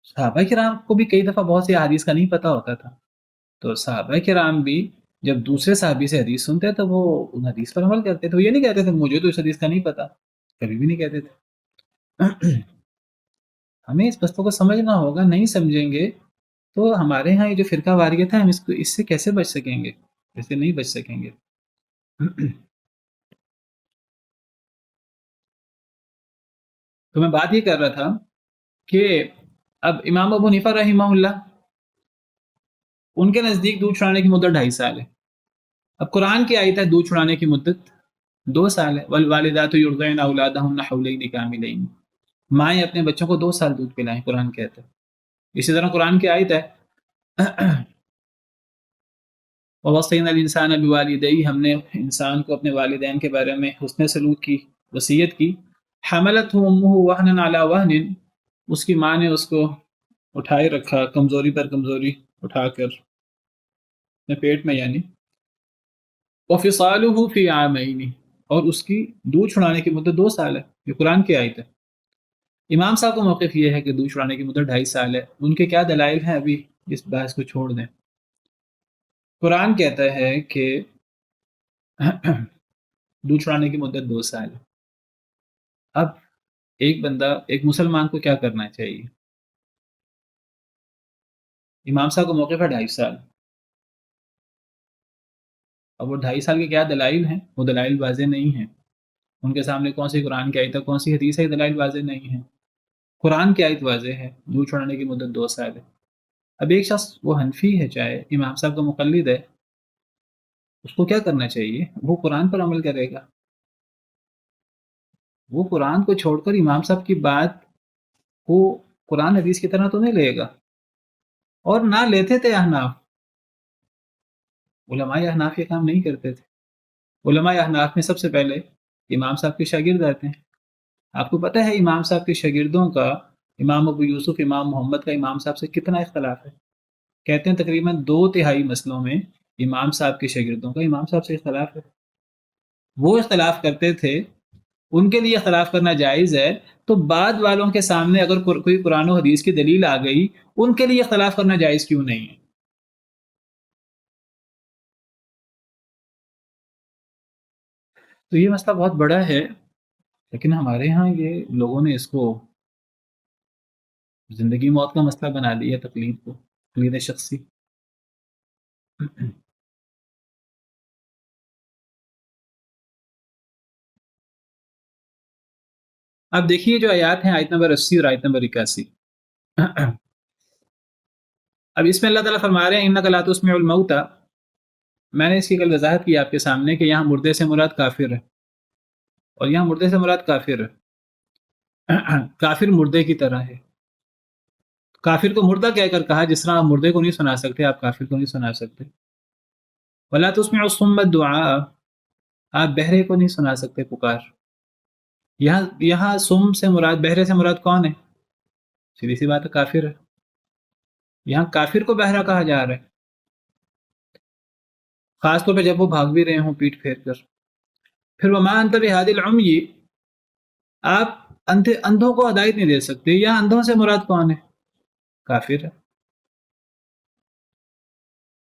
Speaker 1: صحابہ کرام کو بھی کئی دفعہ بہت سی احادیث کا نہیں پتا ہوتا تھا، تو صحابہ کرام بھی جب دوسرے صحابی سے حدیث سنتے تو وہ ان حدیث پر عمل کرتے تھے، وہ یہ نہیں کہتے تھے مجھے تو اس حدیث کا نہیں پتا، کبھی بھی نہیں کہتے تھے۔ ہمیں اس مسئلے کو سمجھنا ہوگا، نہیں سمجھیں گے تو ہمارے ہاں یہ جو فرقہ واریت ہے، ہم اس سے کیسے بچ سکیں گے؟ اس سے نہیں بچ سکیں گے۔ تو میں بات یہ کر رہا تھا کہ اب امام ابو حنیفہ رحمہ اللہ، ان کے نزدیک دودھ چھڑانے کی مدت 2.5 سال ہے۔ اب قرآن کی آیت ہے دودھ چھڑانے کی مدت 2 سال ہے، والوالدات یرضعن اولادہن حولین کاملین، مائیں اپنے بچوں کو 2 سال دودھ پلائیں، قرآن کہتا ہے۔ اسی طرح قرآن کی آیت ہے ووصینا الانسان بوالدیہ، ہم نے انسان کو اپنے والدین کے بارے میں حسن سلوک کی وصیت کی۔ حملتہ امہ وہنا علی وہن، اس کی ماں نے اس کو اٹھائے رکھا کمزوری پر کمزوری اٹھا کر اپنے پیٹ میں، یعنی وفصالہ فی عامین، اور اس کی دودھ چھڑانے کی مدت 2 سال ہے۔ یہ قرآن کی آیت ہے۔ امام صاحب کا موقف یہ ہے کہ دودھ چھڑانے کی مدت 2.5 سال ہے۔ ان کے کیا دلائل ہیں، ابھی اس بحث کو چھوڑ دیں۔ قرآن کہتا ہے کہ دودھ چھڑانے کی مدت 2 سال ہے۔ اب ایک بندہ، ایک مسلمان کو کیا کرنا چاہیے؟ امام صاحب کا موقف ہے 2.5 سال۔ اب وہ 2.5 سال کے کیا دلائل ہیں؟ وہ دلائل واضح نہیں ہیں۔ ان کے سامنے کون سی قرآن کی آیت ہے، کون سی حدیث ہے، دلائل واضح نہیں ہیں۔ قرآن کی آیت واضح ہے، دودھ چھڑانے کی مدت 2 سال ہے۔ اب ایک شخص، وہ حنفی ہے چاہے، امام صاحب کا مقلد ہے، اس کو کیا کرنا چاہیے؟ وہ قرآن پر عمل کرے گا۔ وہ قرآن کو چھوڑ کر امام صاحب کی بات کو قرآن حدیث کی طرح تو نہیں لے گا، اور نہ لیتے تھے احناف۔ علماء احناف یہ کام نہیں کرتے تھے۔ علماء احناف میں سب سے پہلے امام صاحب کے شاگرد آتے ہیں۔ آپ کو پتہ ہے امام صاحب کے شاگردوں کا، امام ابو یوسف، امام محمد کا امام صاحب سے کتنا اختلاف ہے؟ کہتے ہیں تقریباً 2/3 مسئلوں میں امام صاحب کے شاگردوں کا امام صاحب سے اختلاف ہے۔ وہ اختلاف کرتے تھے، ان کے لیے اختلاف کرنا جائز ہے، تو بعد والوں کے سامنے اگر کوئی قرآن و حدیث کی دلیل آ گئی، ان کے لیے اختلاف کرنا جائز کیوں نہیں ہے؟ تو یہ مسئلہ بہت بڑا ہے، لیکن ہمارے ہاں یہ لوگوں نے اس کو زندگی موت کا مسئلہ بنا دیا، تقلید کو، تقلید شخصی۔ اب دیکھیے جو آیات ہیں، آیت نمبر 80 اور آیت نمبر 81۔ اب اس میں اللہ تعالیٰ فرما رہے ہیں اِنَّکَ لَا تُسْمِعُ الْمَوْتَى۔ میں نے اس کی کل وضاحت کی آپ کے سامنے کہ یہاں مردے سے مراد کافر ہے، اور یہاں مردے سے مراد کافر ہے۔ کافر مردے کی طرح ہے۔ کافر کو مردہ کہہ کر کہا، جس طرح آپ مردے کو نہیں سنا سکتے، آپ کافر کو نہیں سنا سکتے۔ وَلَا تُسْمِعُ الصُّمَّ الدُّعَاءَ، آپ بہرے کو نہیں سنا سکتے پکار۔ یہاں سم سے مراد، بہرے سے مراد کون ہے؟ سیدھی سی بات ہے، کافر ہے۔ یہاں کافر کو بہرا کہا جا رہا ہے، خاص طور پہ جب وہ بھاگ بھی رہے ہوں پیٹ پھیر کر۔ پھر وَمَا أَنْتَ بِهَادِ الْعُمْيِ، آپ اندھوں کو ہدایت نہیں دے سکتے۔ یہاں اندھوں سے مراد کون ہے؟ کافر ہے۔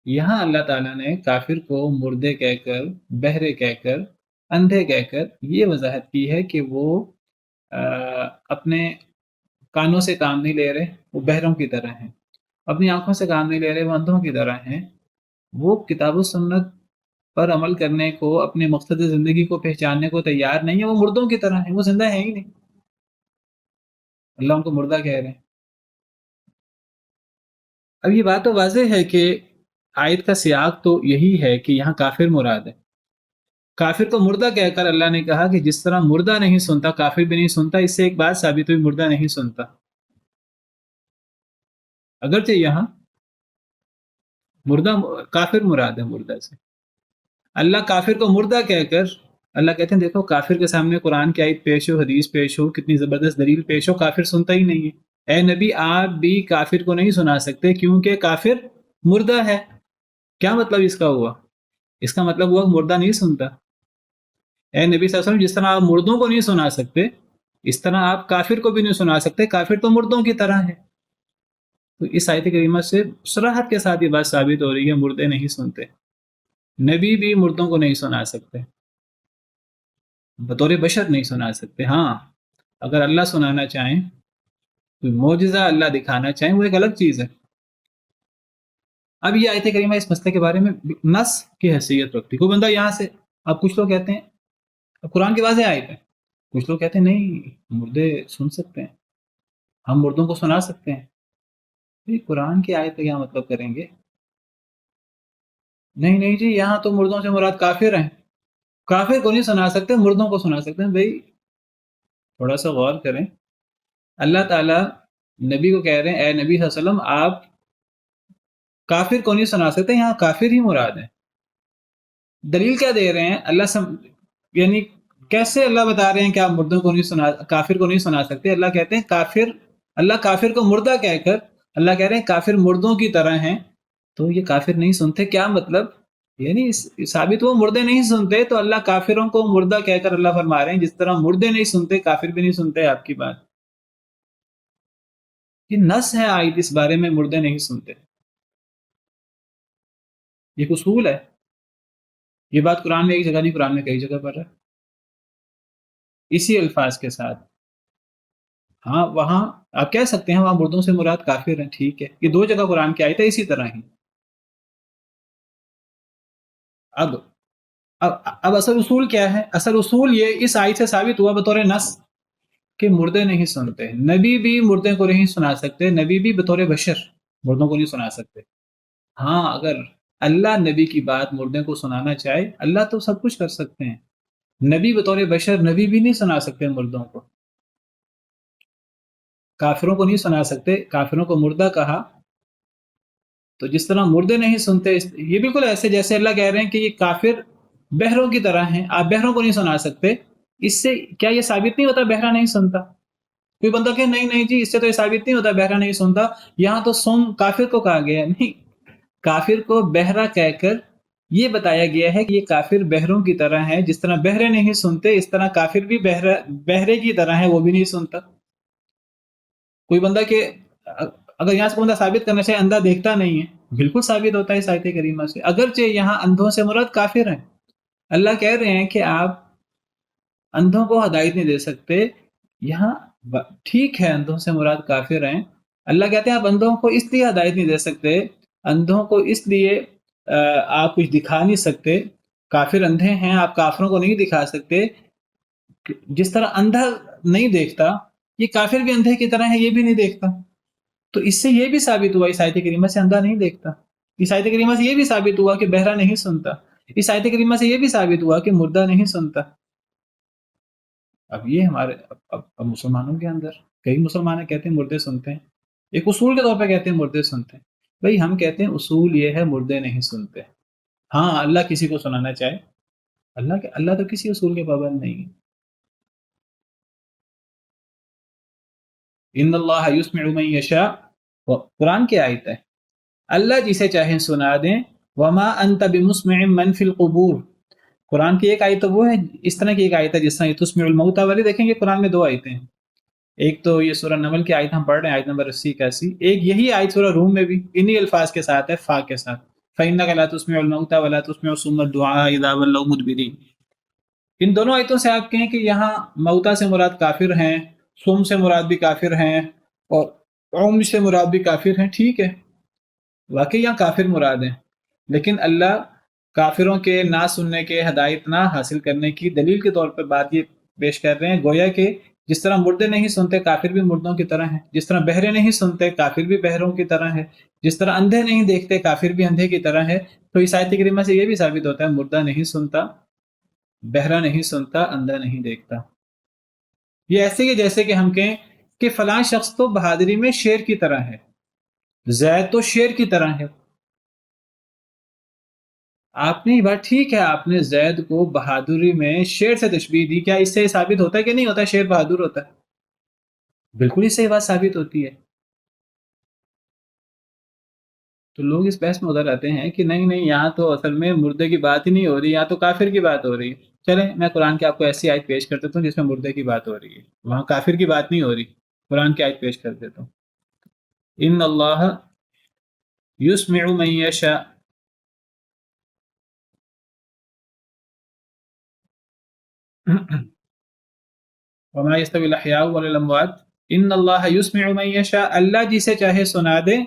Speaker 1: یہاں اللہ تعالیٰ نے کافر کو مردے کہہ کر، بہرے کہہ کر، اندھے کہہ کر یہ وضاحت کی ہے کہ وہ اپنے کانوں سے کام نہیں لے رہے، وہ بہروں کی طرح ہیں، اپنی آنکھوں سے کام نہیں لے رہے، وہ اندھوں کی طرح ہیں، وہ کتاب و سنت پر عمل کرنے کو، اپنے مقصد زندگی کو پہچاننے کو تیار نہیں ہے، وہ مردوں کی طرح ہیں، وہ زندہ ہیں ہی نہیں، اللہ ان کو مردہ کہہ رہے ہیں۔ اب یہ بات تو واضح ہے کہ آیت کا سیاق تو یہی ہے کہ یہاں کافر مراد ہے۔ کافر کو مردہ کہہ کر اللہ نے کہا کہ جس طرح مردہ نہیں سنتا، کافر بھی نہیں سنتا۔ اس سے ایک بات ثابت ہوئی، مردہ نہیں سنتا، اگرچہ یہاں مردہ کافر مراد ہے مردہ سے. اللہ کافر کو مردہ کہہ کر اللہ کہتے ہیں دیکھو کافر کے سامنے قرآن کی آیت پیش ہو، حدیث پیش ہو، کتنی زبردست دلیل پیش ہو، کافر سنتا ہی نہیں ہے. اے نبی آپ بھی کافر کو نہیں سنا سکتے کیونکہ کافر مردہ ہے. کیا مطلب اس کا ہوا؟ اس کا مطلب ہوا مردہ نہیں سنتا. اے نبی صلی اللہ علیہ وسلم جس طرح آپ مردوں کو نہیں سنا سکتے اس طرح آپ کافر کو بھی نہیں سنا سکتے، کافر تو مردوں کی طرح ہے. تو اس آیت کریمہ سے صراحت کے ساتھ یہ بات ثابت ہو رہی ہے مردے نہیں سنتے. نبی بھی مردوں کو نہیں سنا سکتے، بطور بشر نہیں سنا سکتے. ہاں اگر اللہ سنانا چاہیں کوئی معجزہ اللہ دکھانا چاہیں وہ ایک الگ چیز ہے. اب یہ آیت کریمہ اس مسئلے کے بارے میں نص کی حیثیت رکھتی. کوئی بندہ یہاں سے، اب کچھ لوگ کہتے ہیں قرآن کی واضح آیت ہے، کچھ لوگ کہتے ہیں نہیں مردے سن سکتے ہیں، ہم مردوں کو سنا سکتے ہیں. قرآن کی آیت کا کیا مطلب کریں گے؟ نہیں نہیں جی یہاں تو مردوں سے مراد کافر ہیں، کافر کو نہیں سنا سکتے مردوں کو سنا سکتے ہیں. بھائی تھوڑا سا غور کریں. اللہ تعالیٰ نبی کو کہہ رہے ہیں اے نبی صلی اللہ علیہ وسلم آپ کافر کو نہیں سنا سکتے، یہاں کافر ہی مراد ہے. دلیل کیا دے رہے ہیں اللہ یعنی کیسے اللہ بتا رہے ہیں کہ آپ مردوں کو نہیں سنا، کافر کو نہیں سنا سکتے. اللہ کہتے ہیں کافر، اللہ کافر کو مردہ کہہ کر اللہ کہہ رہے ہیں کافر مردوں کی طرح ہیں. تو یہ کافر نہیں سنتے کیا مطلب؟ یعنی ثابت وہ مردے نہیں سنتے تو اللہ کافروں کو مردہ کہہ کر اللہ فرما رہے ہیں جس طرح مردے نہیں سنتے کافر بھی نہیں سنتے. آپ کی بات یہ نص ہے آیت اس بارے میں مردے نہیں سنتے. یہ اصول ہے. یہ بات قرآن میں ایک جگہ نہیں، قرآن میں کئی جگہ پر ہے اسی الفاظ کے ساتھ. ہاں وہاں آپ کہہ سکتے ہیں وہاں مردوں سے مراد کافر ہیں، ٹھیک ہے، یہ دو جگہ قرآن کی آیت ہے اسی طرح ہی. اب اب اصل اصول کیا ہے؟ اصل اصول یہ اس آیت سے ثابت ہوا بطور نص کہ مردے نہیں سنتے. نبی بھی مردے کو نہیں سنا سکتے، نبی بھی بطور بشر مردوں کو نہیں سنا سکتے. ہاں اگر اللہ نبی کی بات مردے کو سنانا چاہے اللہ تو سب کچھ کر سکتے ہیں، نبی بطور بشر نبی بھی نہیں سنا سکتے مردوں کو. کافروں کو نہیں سنا سکتے، کافروں کو مردہ کہا تو جس طرح مردے نہیں سنتے یہ بالکل ایسے جیسے اللہ کہہ رہے ہیں کہ یہ کافر بہروں کی طرح ہیں، آپ بہروں کو نہیں سنا سکتے. اس سے کیا یہ ثابت نہیں ہوتا بہرا نہیں سنتا؟ کوئی بندہ کہ نہیں نہیں جی اس سے تو یہ ثابت نہیں ہوتا بہرا نہیں سنتا، یہاں تو سن کافر کو کہا گیا ہے. نہیں، کافر کو بہرا کہہ کر یہ بتایا گیا ہے کہ یہ کافر بہروں کی طرح ہے، جس طرح بہرے نہیں سنتے اس طرح کافر بھی بہرے کی طرح ہے، وہ بھی نہیں سنتا. کوئی بندہ کہ اگر یہاں سے بندہ ثابت کرنا چاہے اندھا دیکھتا نہیں ہے، بالکل ثابت ہوتا ہے اس آیت کریمہ سے. اگرچہ یہاں اندھوں سے مراد کافر ہیں، اللہ کہہ رہے ہیں کہ آپ اندھوں کو ہدایت نہیں دے سکتے. یہاں ٹھیک ہے اندھوں سے مراد کافر ہیں، اللہ کہتے ہیں آپ اندھوں کو اس لیے ہدایت نہیں دے سکتے، اندھوں کو اس لیے آپ کچھ دکھا نہیں سکتے، کافر اندھے ہیں آپ کافروں کو نہیں دکھا سکتے. جس طرح اندھا نہیں دیکھتا یہ کافر بھی اندھے کی طرح ہے، یہ بھی نہیں دیکھتا. تو اس سے یہ بھی ثابت ہوا اس آیت کریمہ سے اندھا نہیں دیکھتا، اس آیت کریمہ سے یہ بھی ثابت ہوا کہ بہرا نہیں سنتا، اس آیت کریمہ سے یہ بھی ثابت ہوا کہ مردہ نہیں سنتا. اب یہ ہمارے اب مسلمانوں کے اندر کئی مسلمان کہتے ہیں مردے سنتے ہیں، ایک اصول کے طور پہ کہتے ہیں مردے سنتے ہیں. بھائی ہم کہتے ہیں اصول یہ ہے مردے نہیں سنتے. ہاں اللہ کسی کو سنانا چاہے، اللہ تو کسی اصول کے پابند نہیں ہے. ان اللہ یسمع من یشاء، قرآن کی آیت ہے، اللہ جسے چاہیں سنا دیں. وما انت بمسمع من فی القبور، قرآن کی ایک آیت تو وہ ہے اس طرح کی ایک آیت ہے جس طرح یہ تسمع الموتى والی. دیکھیں گے قرآن میں دو آیتیں ہیں، ایک تو یہ سورہ نمل کی آیت ہم پڑھ رہے ہیں آیت نمبر 80-81، ایک یہی آیت سورہ روم میں بھی انہی الفاظ کے ساتھ ہے، فا کے ساتھ، فإنک لا تسمع الموتى ولا تسمع صم الدعاء اذا ولوا مدبرین. ان دونوں آیتوں سے آپ کہیں کہ یہاں موتیٰ سے مراد کافر ہیں، سم سے مراد بھی کافر ہیں، اور عمش سے مراد بھی کافر ہیں. ٹھیک ہے واقعی یہاں کافر مراد ہیں، لیکن اللہ کافروں کے نہ سننے کے، ہدایت نہ حاصل کرنے کی دلیل کے طور پر بات یہ پیش کر رہے ہیں گویا کہ جس طرح مردے نہیں سنتے کافر بھی مردوں کی طرح ہیں، جس طرح بہرے نہیں سنتے کافر بھی بہروں کی طرح ہے، جس طرح اندھے نہیں دیکھتے کافر بھی اندھے کی طرح ہے. تو اس آیت کریمہ سے یہ بھی ثابت ہوتا ہے مردہ نہیں سنتا، بہرا نہیں سنتا، اندھا نہیں دیکھتا. یہ ایسے ہی جیسے کہ ہم کہیں کہ فلاں شخص تو بہادری میں شیر کی طرح ہے، زید تو شیر کی طرح ہے. آپ نے یہ بات ٹھیک ہے، آپ نے زید کو بہادری میں شیر سے تشبیہ دی، کیا اس سے ثابت ہوتا ہے کہ نہیں ہوتا شیر بہادر ہوتا ہے؟ بالکل اس سے یہ بات ثابت ہوتی ہے. تو لوگ اس بحث میں ادھر آتے ہیں کہ نہیں نہیں، یہاں تو اصل میں مردے کی بات ہی نہیں ہو رہی، یہاں تو کافر کی بات ہو رہی ہے. چلیں میں قرآن کی آپ کو ایسی آیت پیش کر دیتا ہوں جس میں مردے کی بات ہو رہی ہے، وہاں کافر کی بات نہیں ہو رہی. قرآن کی آیت پیش کر دیتا ہوں. ان اللہ یسمع من یشاء. وما يستوي الاحیاء ولا الاموات ان اللہ یسمع من یشاء، اللہ جسے چاہے سنا دے.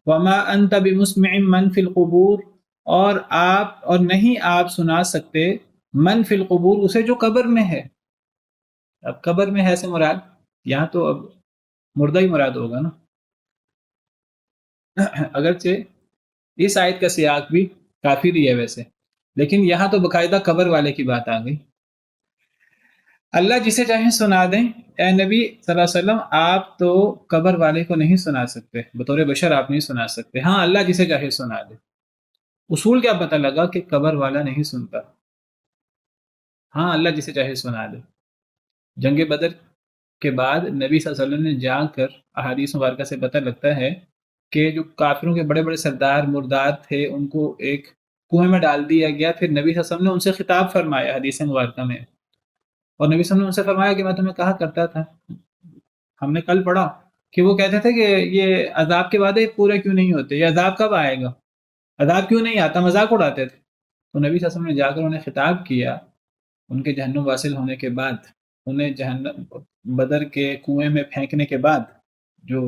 Speaker 1: وما انت بمسمع من فی القبور، اور نہیں آپ سنا سکتے من فی القبور، اسے جو قبر میں ہے. اب قبر میں ہے سے مراد یہاں تو اب مردہ ہی مراد ہوگا نا. اگرچہ اس آیت کا سیاق بھی کافی ہی ہے ویسے، لیکن یہاں تو باقاعدہ قبر والے کی بات آ گئی. اللہ جسے چاہیں سنا دیں. اے نبی صلی اللہ علیہ وسلم، آپ تو قبر والے کو نہیں سنا سکتے، بطور بشر آپ نہیں سنا سکتے. ہاں اللہ جسے چاہے سنا دے. اصول کیا پتہ لگا کہ قبر والا نہیں سنتا. ہاں اللہ جسے چاہے سنا دے. جنگ بدر کے بعد نبی صلی اللہ علیہ وسلم نے جا کر احادیث مبارکہ سے پتہ لگتا ہے کہ جو کافروں کے بڑے بڑے سردار مردار تھے ان کو ایک کنویں میں ڈال دیا گیا. پھر نبی صلی اللہ علیہ وسلم نے ان سے خطاب فرمایا حدیث مبارکہ میں، اور نبی صلی اللہ علیہ وسلم نے ان سے فرمایا کہ میں تمہیں کہا کرتا تھا، ہم نے کل پڑھا کہ وہ کہتے تھے کہ یہ عذاب کے وعدے پورے کیوں نہیں ہوتے، یہ عذاب کب آئے گا، عذاب کیوں نہیں آتا، مذاق اڑاتے تھے. تو نبی صلی اللہ علیہ وسلم نے جا کر انہیں خطاب کیا ان کے جہنم واصل ہونے کے بعد، انہیں جہنم بدر کے کنویں میں پھینکنے کے بعد جو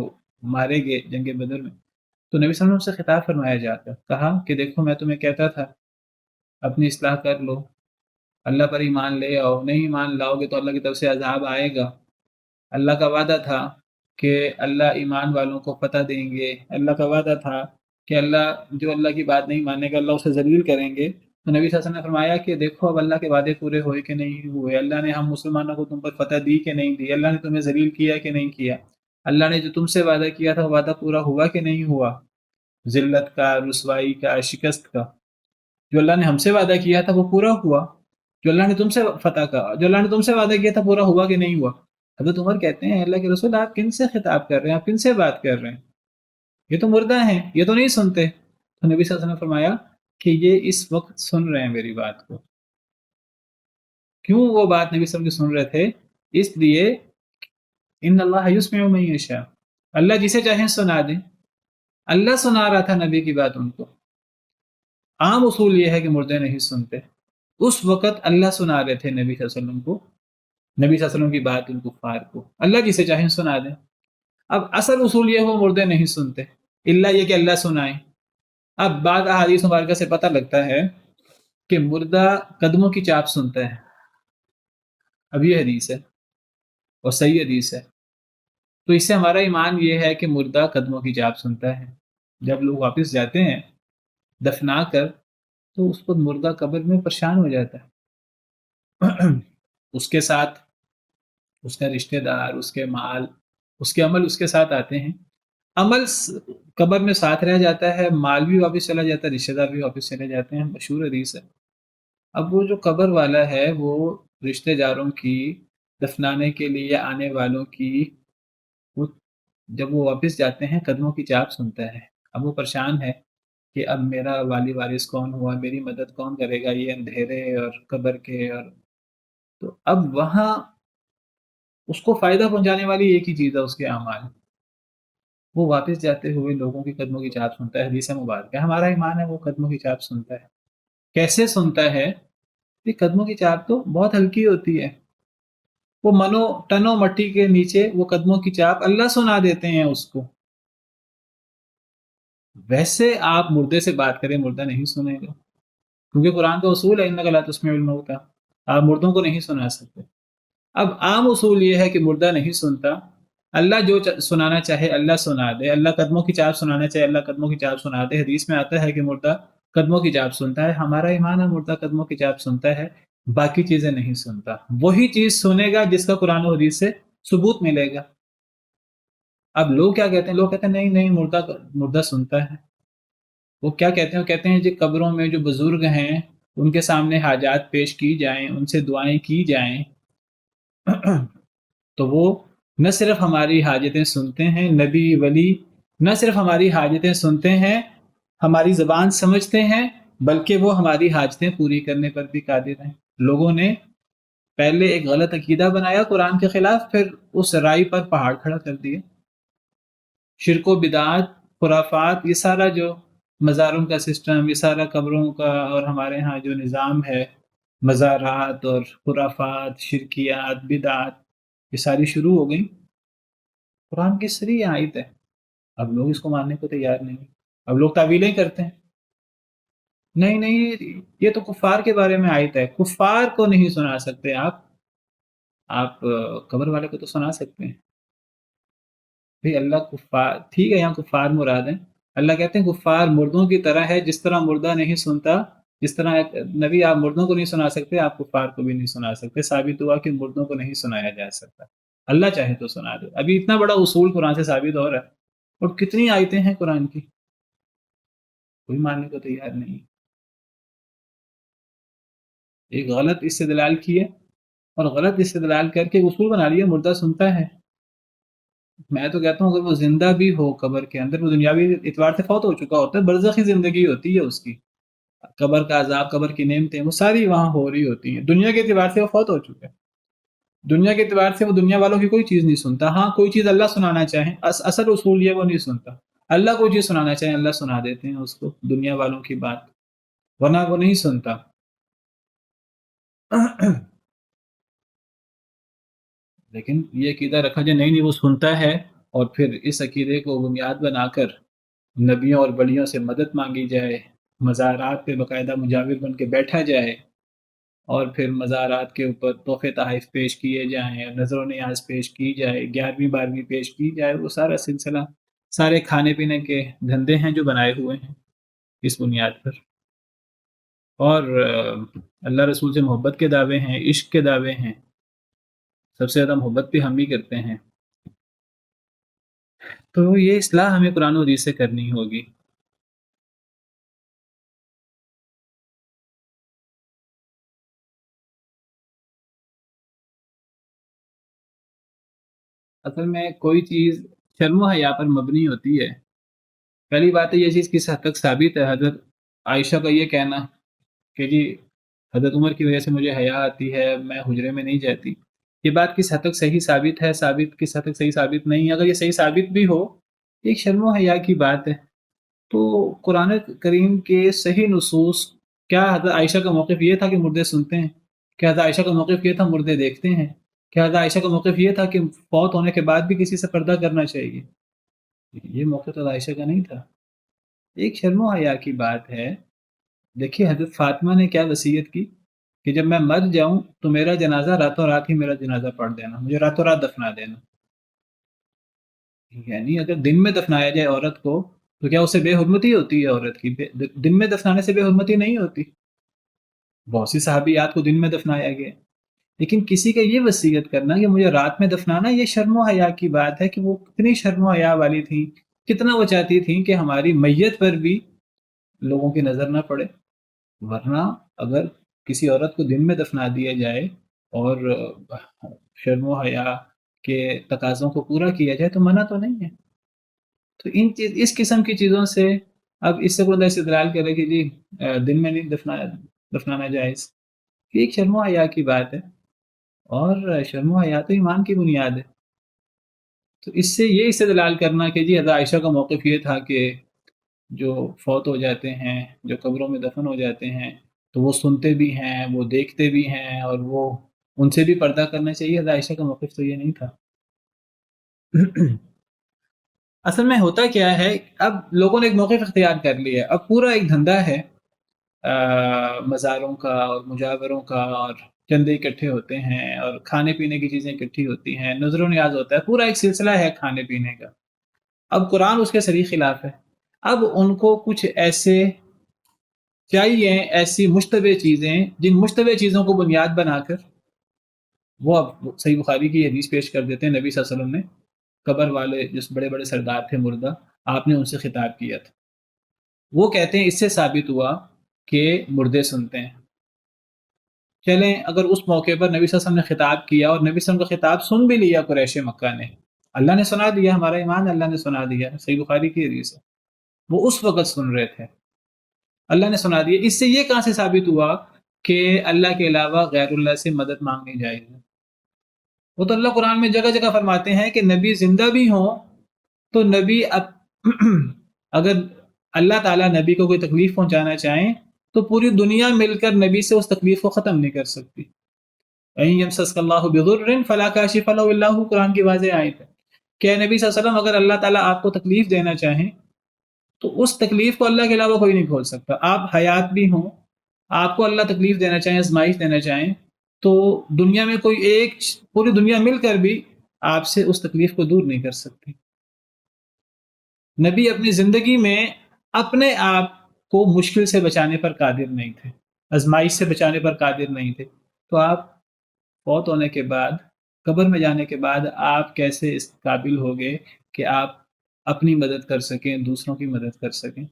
Speaker 1: مارے گئے جنگ بدر میں. تو نبی صلی اللہ علیہ وسلم سے خطاب فرمایا جا کر کہا کہ دیکھو میں تمہیں کہتا تھا اپنی اصلاح کر لو، اللہ پر ایمان لے آؤ، نہیں ایمان لاؤ گے تو اللہ کی طرف سے عذاب آئے گا. اللہ کا وعدہ تھا کہ اللہ ایمان والوں کو فتح دیں گے، اللہ کا وعدہ تھا کہ اللہ جو اللہ کی بات نہیں مانے گا اللہ اسے ذلیل کریں گے. تو نبی صلی اللہ علیہ وسلم نے فرمایا کہ دیکھو اب اللہ کے وعدے پورے ہوئے کہ نہیں ہوئے، اللہ نے ہم مسلمانوں کو تم پر فتح دی کہ نہیں دی، اللہ نے تمہیں ذلیل کیا کہ نہیں کیا، اللہ نے جو تم سے وعدہ کیا تھا وعدہ پورا ہوا کہ نہیں ہوا، ذلت کا، رسوائی کا، شکست کا. جو اللہ نے ہم سے وعدہ کیا تھا وہ پورا ہوا، جو اللہ نے تم سے فتح کا، جو اللہ نے تم سے وعدہ کیا تھا پورا ہوا کہ نہیں ہوا. حضرت عمر کہتے ہیں اللہ کے رسول آپ کن سے خطاب کر رہے ہیں، آپ کن سے بات کر رہے ہیں، یہ تو مردہ ہیں، یہ تو نہیں سنتے. تو نبی صلی اللہ علیہ وسلم نے فرمایا کہ یہ اس وقت سن رہے ہیں میری بات کو. کیوں وہ بات نبی صلی اللہ علیہ وسلم کی سن رہے تھے؟ اس لیے ان اللہ یسمع من یشاء، اللہ جسے چاہیں سنا دیں. اللہ سنا رہا تھا نبی کی بات ان کو. عام اصول یہ ہے کہ مردے نہیں سنتے، اس وقت اللہ سنا رہے تھے نبی صلی اللہ علیہ وسلم کو، نبی صلی اللہ علیہ وسلم کی بات ان کفار کو، اللہ جسے چاہیں سنا دیں. اب اصل اصول یہ وہ مردے نہیں سنتے الا یہ کہ اللہ سنائیں. اب بعض احادیث مبارکہ سے پتہ لگتا ہے کہ مردہ قدموں کی چاپ سنتا ہے. اب یہ حدیث ہے اور صحیح حدیث ہے. تو اس سے ہمارا ایمان یہ ہے کہ مردہ قدموں کی چاپ سنتا ہے. جب لوگ واپس جاتے ہیں دفنا کر تو اس پر مردہ قبر میں پریشان ہو جاتا ہے. اس کے ساتھ اس کا رشتہ دار، اس کے مال، اس کے عمل اس کے ساتھ آتے ہیں. عمل قبر میں ساتھ رہ جاتا ہے، مال بھی واپس چلا جاتا ہے، رشتہ دار بھی واپس چلے جاتے ہیں، مشہور حدیث ہے. اب وہ جو قبر والا ہے وہ رشتہ داروں کی دفنانے کے لیے آنے والوں کی وہ جب وہ واپس جاتے ہیں قدموں کی چاپ سنتا ہے. اب وہ پریشان ہے کہ اب میرا والی وارث کون ہوا، میری مدد کون کرے گا یہ اندھیرے اور قبر کے. اور تو اب وہاں اس کو فائدہ پہنچانے والی ایک ہی چیز ہے، اس کے اعمال. وہ واپس جاتے ہوئے لوگوں کی قدموں کی چاپ سنتا ہے. حدیث مبارک ہے، ہمارا ایمان ہے وہ قدموں کی چاپ سنتا ہے. کیسے سنتا ہے؟ کہ قدموں کی چاپ تو بہت ہلکی ہوتی ہے، وہ ٹنوں مٹی کے نیچے وہ قدموں کی چاپ اللہ سنا دیتے ہیں اس کو. ویسے آپ مردے سے بات کریں مردہ نہیں سنے گا، کیونکہ قرآن کا اصول ہے انک لا تسمع الموتى، آپ مردوں کو نہیں سنا سکتے. اب عام اصول یہ ہے کہ مردہ نہیں سنتا، اللہ جو سنانا چاہے اللہ سنا دے، اللہ قدموں کی چاپ سنانا چاہے اللہ قدموں کی چاپ سنا دے. حدیث میں آتا ہے کہ مردہ قدموں کی چاپ سنتا ہے. ہمارا ایمان ہے مردہ قدموں کی چاپ سنتا ہے، باقی چیزیں نہیں سنتا. وہی چیز سنے گا جس کا قرآن و حدیث سے ثبوت ملے گا. اب لوگ کیا کہتے ہیں؟ لوگ کہتے ہیں نہیں نہیں مردہ سنتا ہے. وہ کیا کہتے ہیں؟ وہ کہتے ہیں جی قبروں میں جو بزرگ ہیں ان کے سامنے حاجات پیش کی جائیں، ان سے دعائیں کی جائیں تو وہ نہ صرف ہماری حاجتیں سنتے ہیں، نبی ولی نہ صرف ہماری حاجتیں سنتے ہیں، ہماری زبان سمجھتے ہیں، بلکہ وہ ہماری حاجتیں پوری کرنے پر بھی قادر ہیں۔ لوگوں نے پہلے ایک غلط عقیدہ بنایا قرآن کے خلاف، پھر اس رائی پر پہاڑ کھڑا کر دیا۔ شرک و بدعات، خرافات، یہ سارا جو مزاروں کا سسٹم، یہ سارا قبروں کا اور ہمارے ہاں جو نظام ہے، مزارات اور خرافات، شرکیات، بدعات، یہ ساری شروع ہو گئی۔ قرآن کی صریح آیت ہے، اب لوگ اس کو ماننے کو تیار نہیں، اب لوگ تعویلیں کرتے ہیں۔ نہیں نہیں، یہ تو کفار کے بارے میں آیت ہے، کفار کو نہیں سنا سکتے آپ قبر والے کو تو سنا سکتے ہیں۔ بھئی اللہ کفار، ٹھیک ہے یہاں کفار مراد ہیں، اللہ کہتے ہیں کفار مردوں کی طرح ہے، جس طرح مردہ نہیں سنتا، جس طرح نبی آپ مردوں کو نہیں سنا سکتے، آپ کفار کو بھی نہیں سنا سکتے۔ ثابت ہوا کہ مردوں کو نہیں سنایا جا سکتا، اللہ چاہے تو سنا دے۔ ابھی اتنا بڑا اصول قرآن سے ثابت ہو رہا ہے، اور کتنی آیتیں ہیں قرآن کی، کوئی ماننے کو تیار نہیں۔ ایک غلط استدلال کیے اور غلط استدلال کر کے اصول بنا لیا مردہ سنتا ہے۔ میں تو کہتا ہوں اگر وہ زندہ بھی ہو قبر کے اندر، وہ دنیاوی اعتبار سے فوت ہو چکا ہوتا ہے، برزخی زندگی ہوتی ہے اس کی، قبر کا عذاب، قبر کی نعمتیں، وہ ساری وہاں ہو رہی ہوتی ہیں۔ دنیا کے اعتبار سے وہ فوت ہو چکا ہے، دنیا کے اعتبار سے وہ دنیا والوں کی کوئی چیز نہیں سنتا۔ ہاں کوئی چیز اللہ سنانا چاہیں، اصل اصول یہ وہ نہیں سنتا، اللہ کوئی چیز سنانا چاہیں اللہ سنا دیتے ہیں اس کو، دنیا والوں کی بات، ورنہ وہ نہیں سنتا۔ لیکن یہ عقیدہ رکھا جائے نہیں وہ سنتا ہے، اور پھر اس عقیدے کو بنیاد بنا کر نبیوں اور ولیوں سے مدد مانگی جائے، مزارات پہ باقاعدہ مجاور بن کے بیٹھا جائے، اور پھر مزارات کے اوپر تحفے تحائف پیش کیے جائیں، نظر و نیاز پیش کی جائے، 11ویں 12ویں پیش کی جائے، وہ سارا سلسلہ سارے کھانے پینے کے دھندے ہیں جو بنائے ہوئے ہیں اس بنیاد پر۔ اور اللہ رسول سے محبت کے دعوے ہیں، عشق کے دعوے ہیں، سب سے زیادہ محبت بھی ہم ہی کرتے ہیں۔ تو یہ اصلاح ہمیں قرآن و حدیث سے کرنی ہوگی۔ اصل میں کوئی چیز شرم و حیا پر مبنی ہوتی ہے۔ پہلی بات ہے یہ چیز کس حد تک ثابت ہے؟ حضرت عائشہ کا یہ کہنا کہ جی حضرت عمر کی وجہ سے مجھے حیا آتی ہے، میں حجرے میں نہیں جاتی، یہ بات کس حد تک صحیح ثابت ہے، کس حد تک صحیح ثابت نہیں ہے؟ اگر یہ صحیح ثابت بھی ہو، ایک شرم و حیا کی بات ہے۔ تو قرآن کریم کے صحیح نصوص، کیا حضرت عائشہ کا موقف یہ تھا کہ مردے سنتے ہیں؟ کیا حضرت عائشہ کا موقف یہ تھا مردے دیکھتے ہیں؟ کیا حضرت عائشہ کا موقف یہ تھا کہ فوت ہونے کے بعد بھی کسی سے پردہ کرنا چاہیے؟ یہ موقف تو عائشہ کا نہیں تھا۔ ایک شرم و حیا کی بات ہے۔ دیکھیے حضرت فاطمہ نے کیا وصیت کی کہ جب میں مر جاؤں تو میرا جنازہ راتوں رات ہی میرا جنازہ پڑھ دینا، مجھے راتوں رات دفنا دینا۔ یعنی اگر دن میں دفنایا جائے عورت کو تو کیا اسے بے حرمتی ہوتی ہے؟ عورت کی دن میں دفنانے سے بے حرمتی نہیں ہوتی۔ بہت سی صحابیات کو دن میں دفنایا گیا، لیکن کسی کا یہ وصیت کرنا کہ مجھے رات میں دفنانا، یہ شرم و حیا کی بات ہے کہ وہ کتنی شرم و حیا والی تھیں، کتنا وہ چاہتی تھیں کہ ہماری میت پر بھی لوگوں کی نظر نہ پڑے۔ ورنہ اگر کسی عورت کو دن میں دفنا دیا جائے اور شرم و حیا کے تقاضوں کو پورا کیا جائے تو منع تو نہیں ہے۔ تو اس قسم کی چیزوں سے اب اس سے کوئی استدلال کرے کہ جی دن میں نہیں دفنانا جائز، یہ ایک شرم و حیا کی بات ہے، اور شرم و حیا تو ایمان کی بنیاد ہے۔ تو اس سے یہ استدلال کرنا کہ جی حضرت عائشہ کا موقف یہ تھا کہ جو فوت ہو جاتے ہیں، جو قبروں میں دفن ہو جاتے ہیں، تو وہ سنتے بھی ہیں، وہ دیکھتے بھی ہیں، اور وہ ان سے بھی پردہ کرنا چاہیے، حضرت عائشہ کا موقف تو یہ نہیں تھا۔ اصل میں ہوتا کیا ہے، اب لوگوں نے ایک موقف اختیار کر لیا ہے، اب پورا ایک دھندا ہے مزاروں کا اور مجاوروں کا، اور چندے اکٹھے ہوتے ہیں اور کھانے پینے کی چیزیں اکٹھی ہوتی ہیں، نظر و نیاز ہوتا ہے، پورا ایک سلسلہ ہے کھانے پینے کا۔ اب قرآن اس کے صریح خلاف ہے۔ اب ان کو کچھ ایسے چاہیے، ایسی مشتبہ چیزیں، جن مشتبہ چیزوں کو بنیاد بنا کر وہ اب صحیح بخاری کی حدیث پیش کر دیتے ہیں۔ نبی صلی اللہ علیہ وسلم نے قبر والے جس بڑے بڑے سردار تھے مردہ، آپ نے ان سے خطاب کیا تھا وہ کہتے ہیں اس سے ثابت ہوا کہ مردے سنتے ہیں. چلیں اگر اس موقع پر نبی صلی اللہ علیہ وسلم نے خطاب کیا اور نبی صلی اللہ علیہ وسلم کا خطاب سن بھی لیا قریش مکہ نے, اللہ نے سنا دیا, ہمارا ایمان اللہ نے سنا دیا, صحیح بخاری کی حدیث ہے, وہ اس وقت سن رہے تھے, اللہ نے سنا دیا, اس سے یہ کہاں سے ثابت ہوا کہ اللہ کے علاوہ غیر اللہ سے مدد مانگنی جائز ہے؟ وہ تو اللہ قرآن میں جگہ جگہ فرماتے ہیں کہ نبی زندہ بھی ہوں تو نبی اگر اللہ تعالیٰ نبی کو کوئی تکلیف پہنچانا چاہیں تو پوری دنیا مل کر نبی سے اس تکلیف کو ختم نہیں کر سکتی. اَإِن يَمْسَسْكَ اللَّهُ بِضُرٍّ فَلَا كَاشِفَ لَهُ إِلَّا هُوَ, قرآن کی واضح آیت ہے کہ نبی صلی اللہ علیہ وسلم اگر اللہ تعالیٰ آپ کو تکلیف دینا چاہیں تو اس تکلیف کو اللہ کے علاوہ کوئی نہیں کھول سکتا. آپ حیات بھی ہوں, آپ کو اللہ تکلیف دینا چاہیں, آزمائش دینا چاہیں, تو دنیا میں کوئی ایک, پوری دنیا مل کر بھی آپ سے اس تکلیف کو دور نہیں کر سکتی. نبی اپنی زندگی میں اپنے آپ کو مشکل سے بچانے پر قادر نہیں تھے, آزمائش سے بچانے پر قادر نہیں تھے, تو آپ فوت ہونے کے بعد, قبر میں جانے کے بعد آپ کیسے اس قابل ہو گئے کہ آپ اپنی مدد کر سکیں, دوسروں کی مدد کر سکیں؟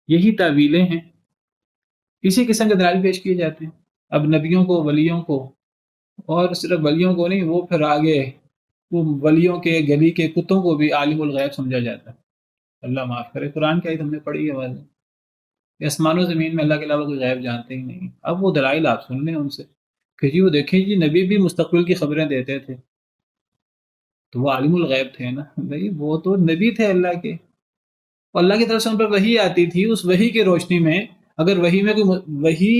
Speaker 1: یہی تعویلیں ہیں, اسی قسم کے دلائل پیش کیے جاتے ہیں. اب نبیوں کو, ولیوں کو, اور صرف ولیوں کو نہیں, وہ پھر آگے وہ ولیوں کے گلی کے کتوں کو بھی عالم الغیب سمجھا جاتا ہے. اللہ معاف کرے, قرآن کی آیت ہم نے پڑھی ہے واضح, آسمان و زمین میں اللہ کے علاوہ کوئی غیب جانتے ہی نہیں. اب وہ دلائل آپ سن لیں ان سے کہ جی وہ دیکھیں جی نبی بھی مستقبل کی خبریں دیتے تھے, تو وہ عالم الغیب تھے نا بھائی, وہ تو نبی تھے اللہ کے, اور اللہ کی طرف سے ان پر وحی آتی تھی. اس وحی کی روشنی میں اگر وحی میں کوئی وحی,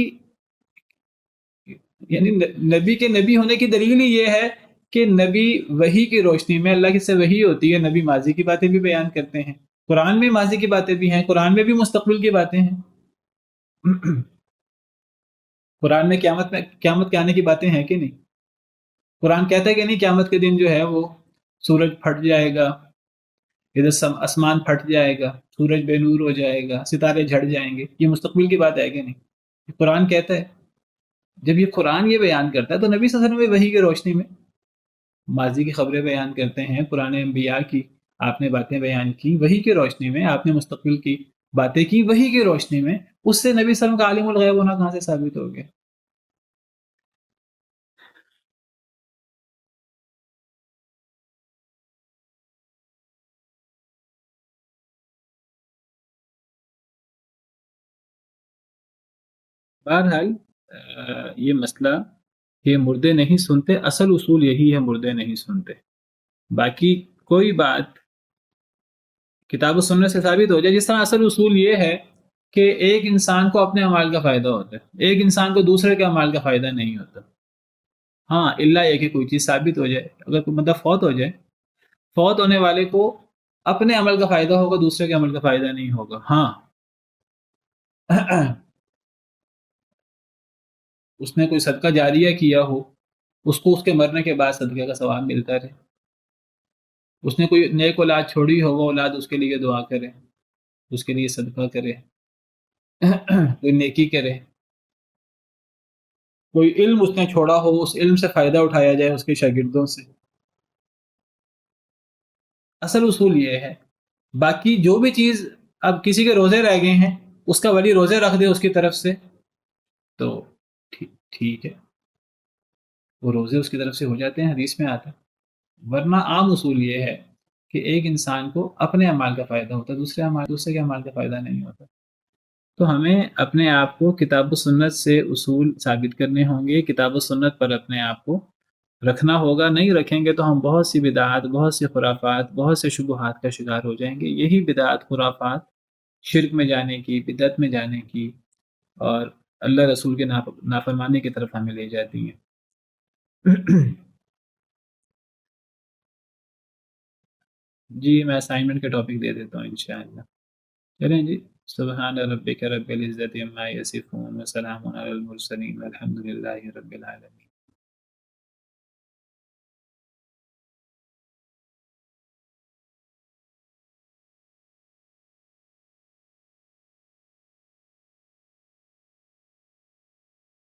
Speaker 1: یعنی نبی کے نبی ہونے کی دلیل ہی یہ ہے کہ نبی وحی کی روشنی میں, اللہ کی سے وحی ہوتی ہے, نبی ماضی کی باتیں بھی بیان کرتے ہیں, قرآن میں ماضی کی باتیں بھی ہیں, قرآن میں بھی مستقبل کی باتیں ہیں. قرآن میں قیامت کے آنے کی باتیں ہیں کہ نہیں؟ قرآن کہتا ہے کہ نہیں قیامت کے دن جو ہے وہ سورج پھٹ جائے گا, ادھر آسمان پھٹ جائے گا, سورج بے نور ہو جائے گا, ستارے جھڑ جائیں گے. یہ مستقبل کی بات ہے کہ نہیں؟ قرآن کہتا ہے. جب یہ قرآن یہ بیان کرتا ہے تو نبی صلی اللہ علیہ وسلم وحی کی روشنی میں ماضی کی خبریں بیان کرتے ہیں, پرانے انبیاء کی آپ نے باتیں بیان کی وحی کی روشنی میں, آپ نے مستقبل کی باتیں کی وحی کی روشنی میں, اس سے نبی صلی اللہ علیہ وسلم کا عالم الغیب ہونا کہاں سے ثابت ہو گیا؟ بہرحال یہ مسئلہ کہ مردے نہیں سنتے, اصل اصول یہی ہے, مردے نہیں سنتے. باقی کوئی بات کتاب و سنت سے ثابت ہو جائے. جس طرح اصل اصول یہ ہے کہ ایک انسان کو اپنے اعمال کا فائدہ ہوتا ہے, ایک انسان کو دوسرے کے اعمال کا فائدہ نہیں ہوتا. ہاں اللہ یہ کہ کوئی چیز ثابت ہو جائے, اگر کوئی بندہ فوت ہو جائے, فوت ہونے والے کو اپنے عمل کا فائدہ ہوگا, دوسرے کے عمل کا فائدہ نہیں ہوگا. ہاں اس نے کوئی صدقہ جاریہ کیا ہو, اس کو اس کے مرنے کے بعد صدقے کا ثواب ملتا رہے. اس نے کوئی نیک اولاد چھوڑی ہو, وہ اولاد اس کے لیے دعا کرے, اس کے لیے صدقہ کرے, کوئی نیکی کرے. کوئی علم اس نے چھوڑا ہو, اس علم سے فائدہ اٹھایا جائے اس کے شاگردوں سے. اصل اصول یہ ہے. باقی جو بھی چیز, اب کسی کے روزے رہ گئے ہیں, اس کا ولی روزے رکھ دے اس کی طرف سے, تو ٹھیک ہے, وہ روزے اس کی طرف سے ہو جاتے ہیں, حدیث میں آتا ہے. ورنہ عام اصول یہ ہے کہ ایک انسان کو اپنے اعمال کا فائدہ ہوتا ہے, دوسرے کے اعمال کا فائدہ نہیں ہوتا. تو ہمیں اپنے آپ کو کتاب و سنت سے اصول ثابت کرنے ہوں گے, کتاب و سنت پر اپنے آپ کو رکھنا ہوگا. نہیں رکھیں گے تو ہم بہت سی بدعات, بہت سی خرافات, بہت سے شبہات کا شکار ہو جائیں گے. یہی بدعات, خرافات شرک میں جانے کی, بدعت میں جانے کی, اور اللہ رسول کے نافرمانی کی طرف ہمیں لے جاتی ہیں. جی میں اسائنمنٹ کے ٹاپک دے دیتا ہوں انشاءاللہ. چلیں جی, سبحان ربک رب العزت عما یصفون وسلام علی المرسلین والحمد للہ رب العالمین.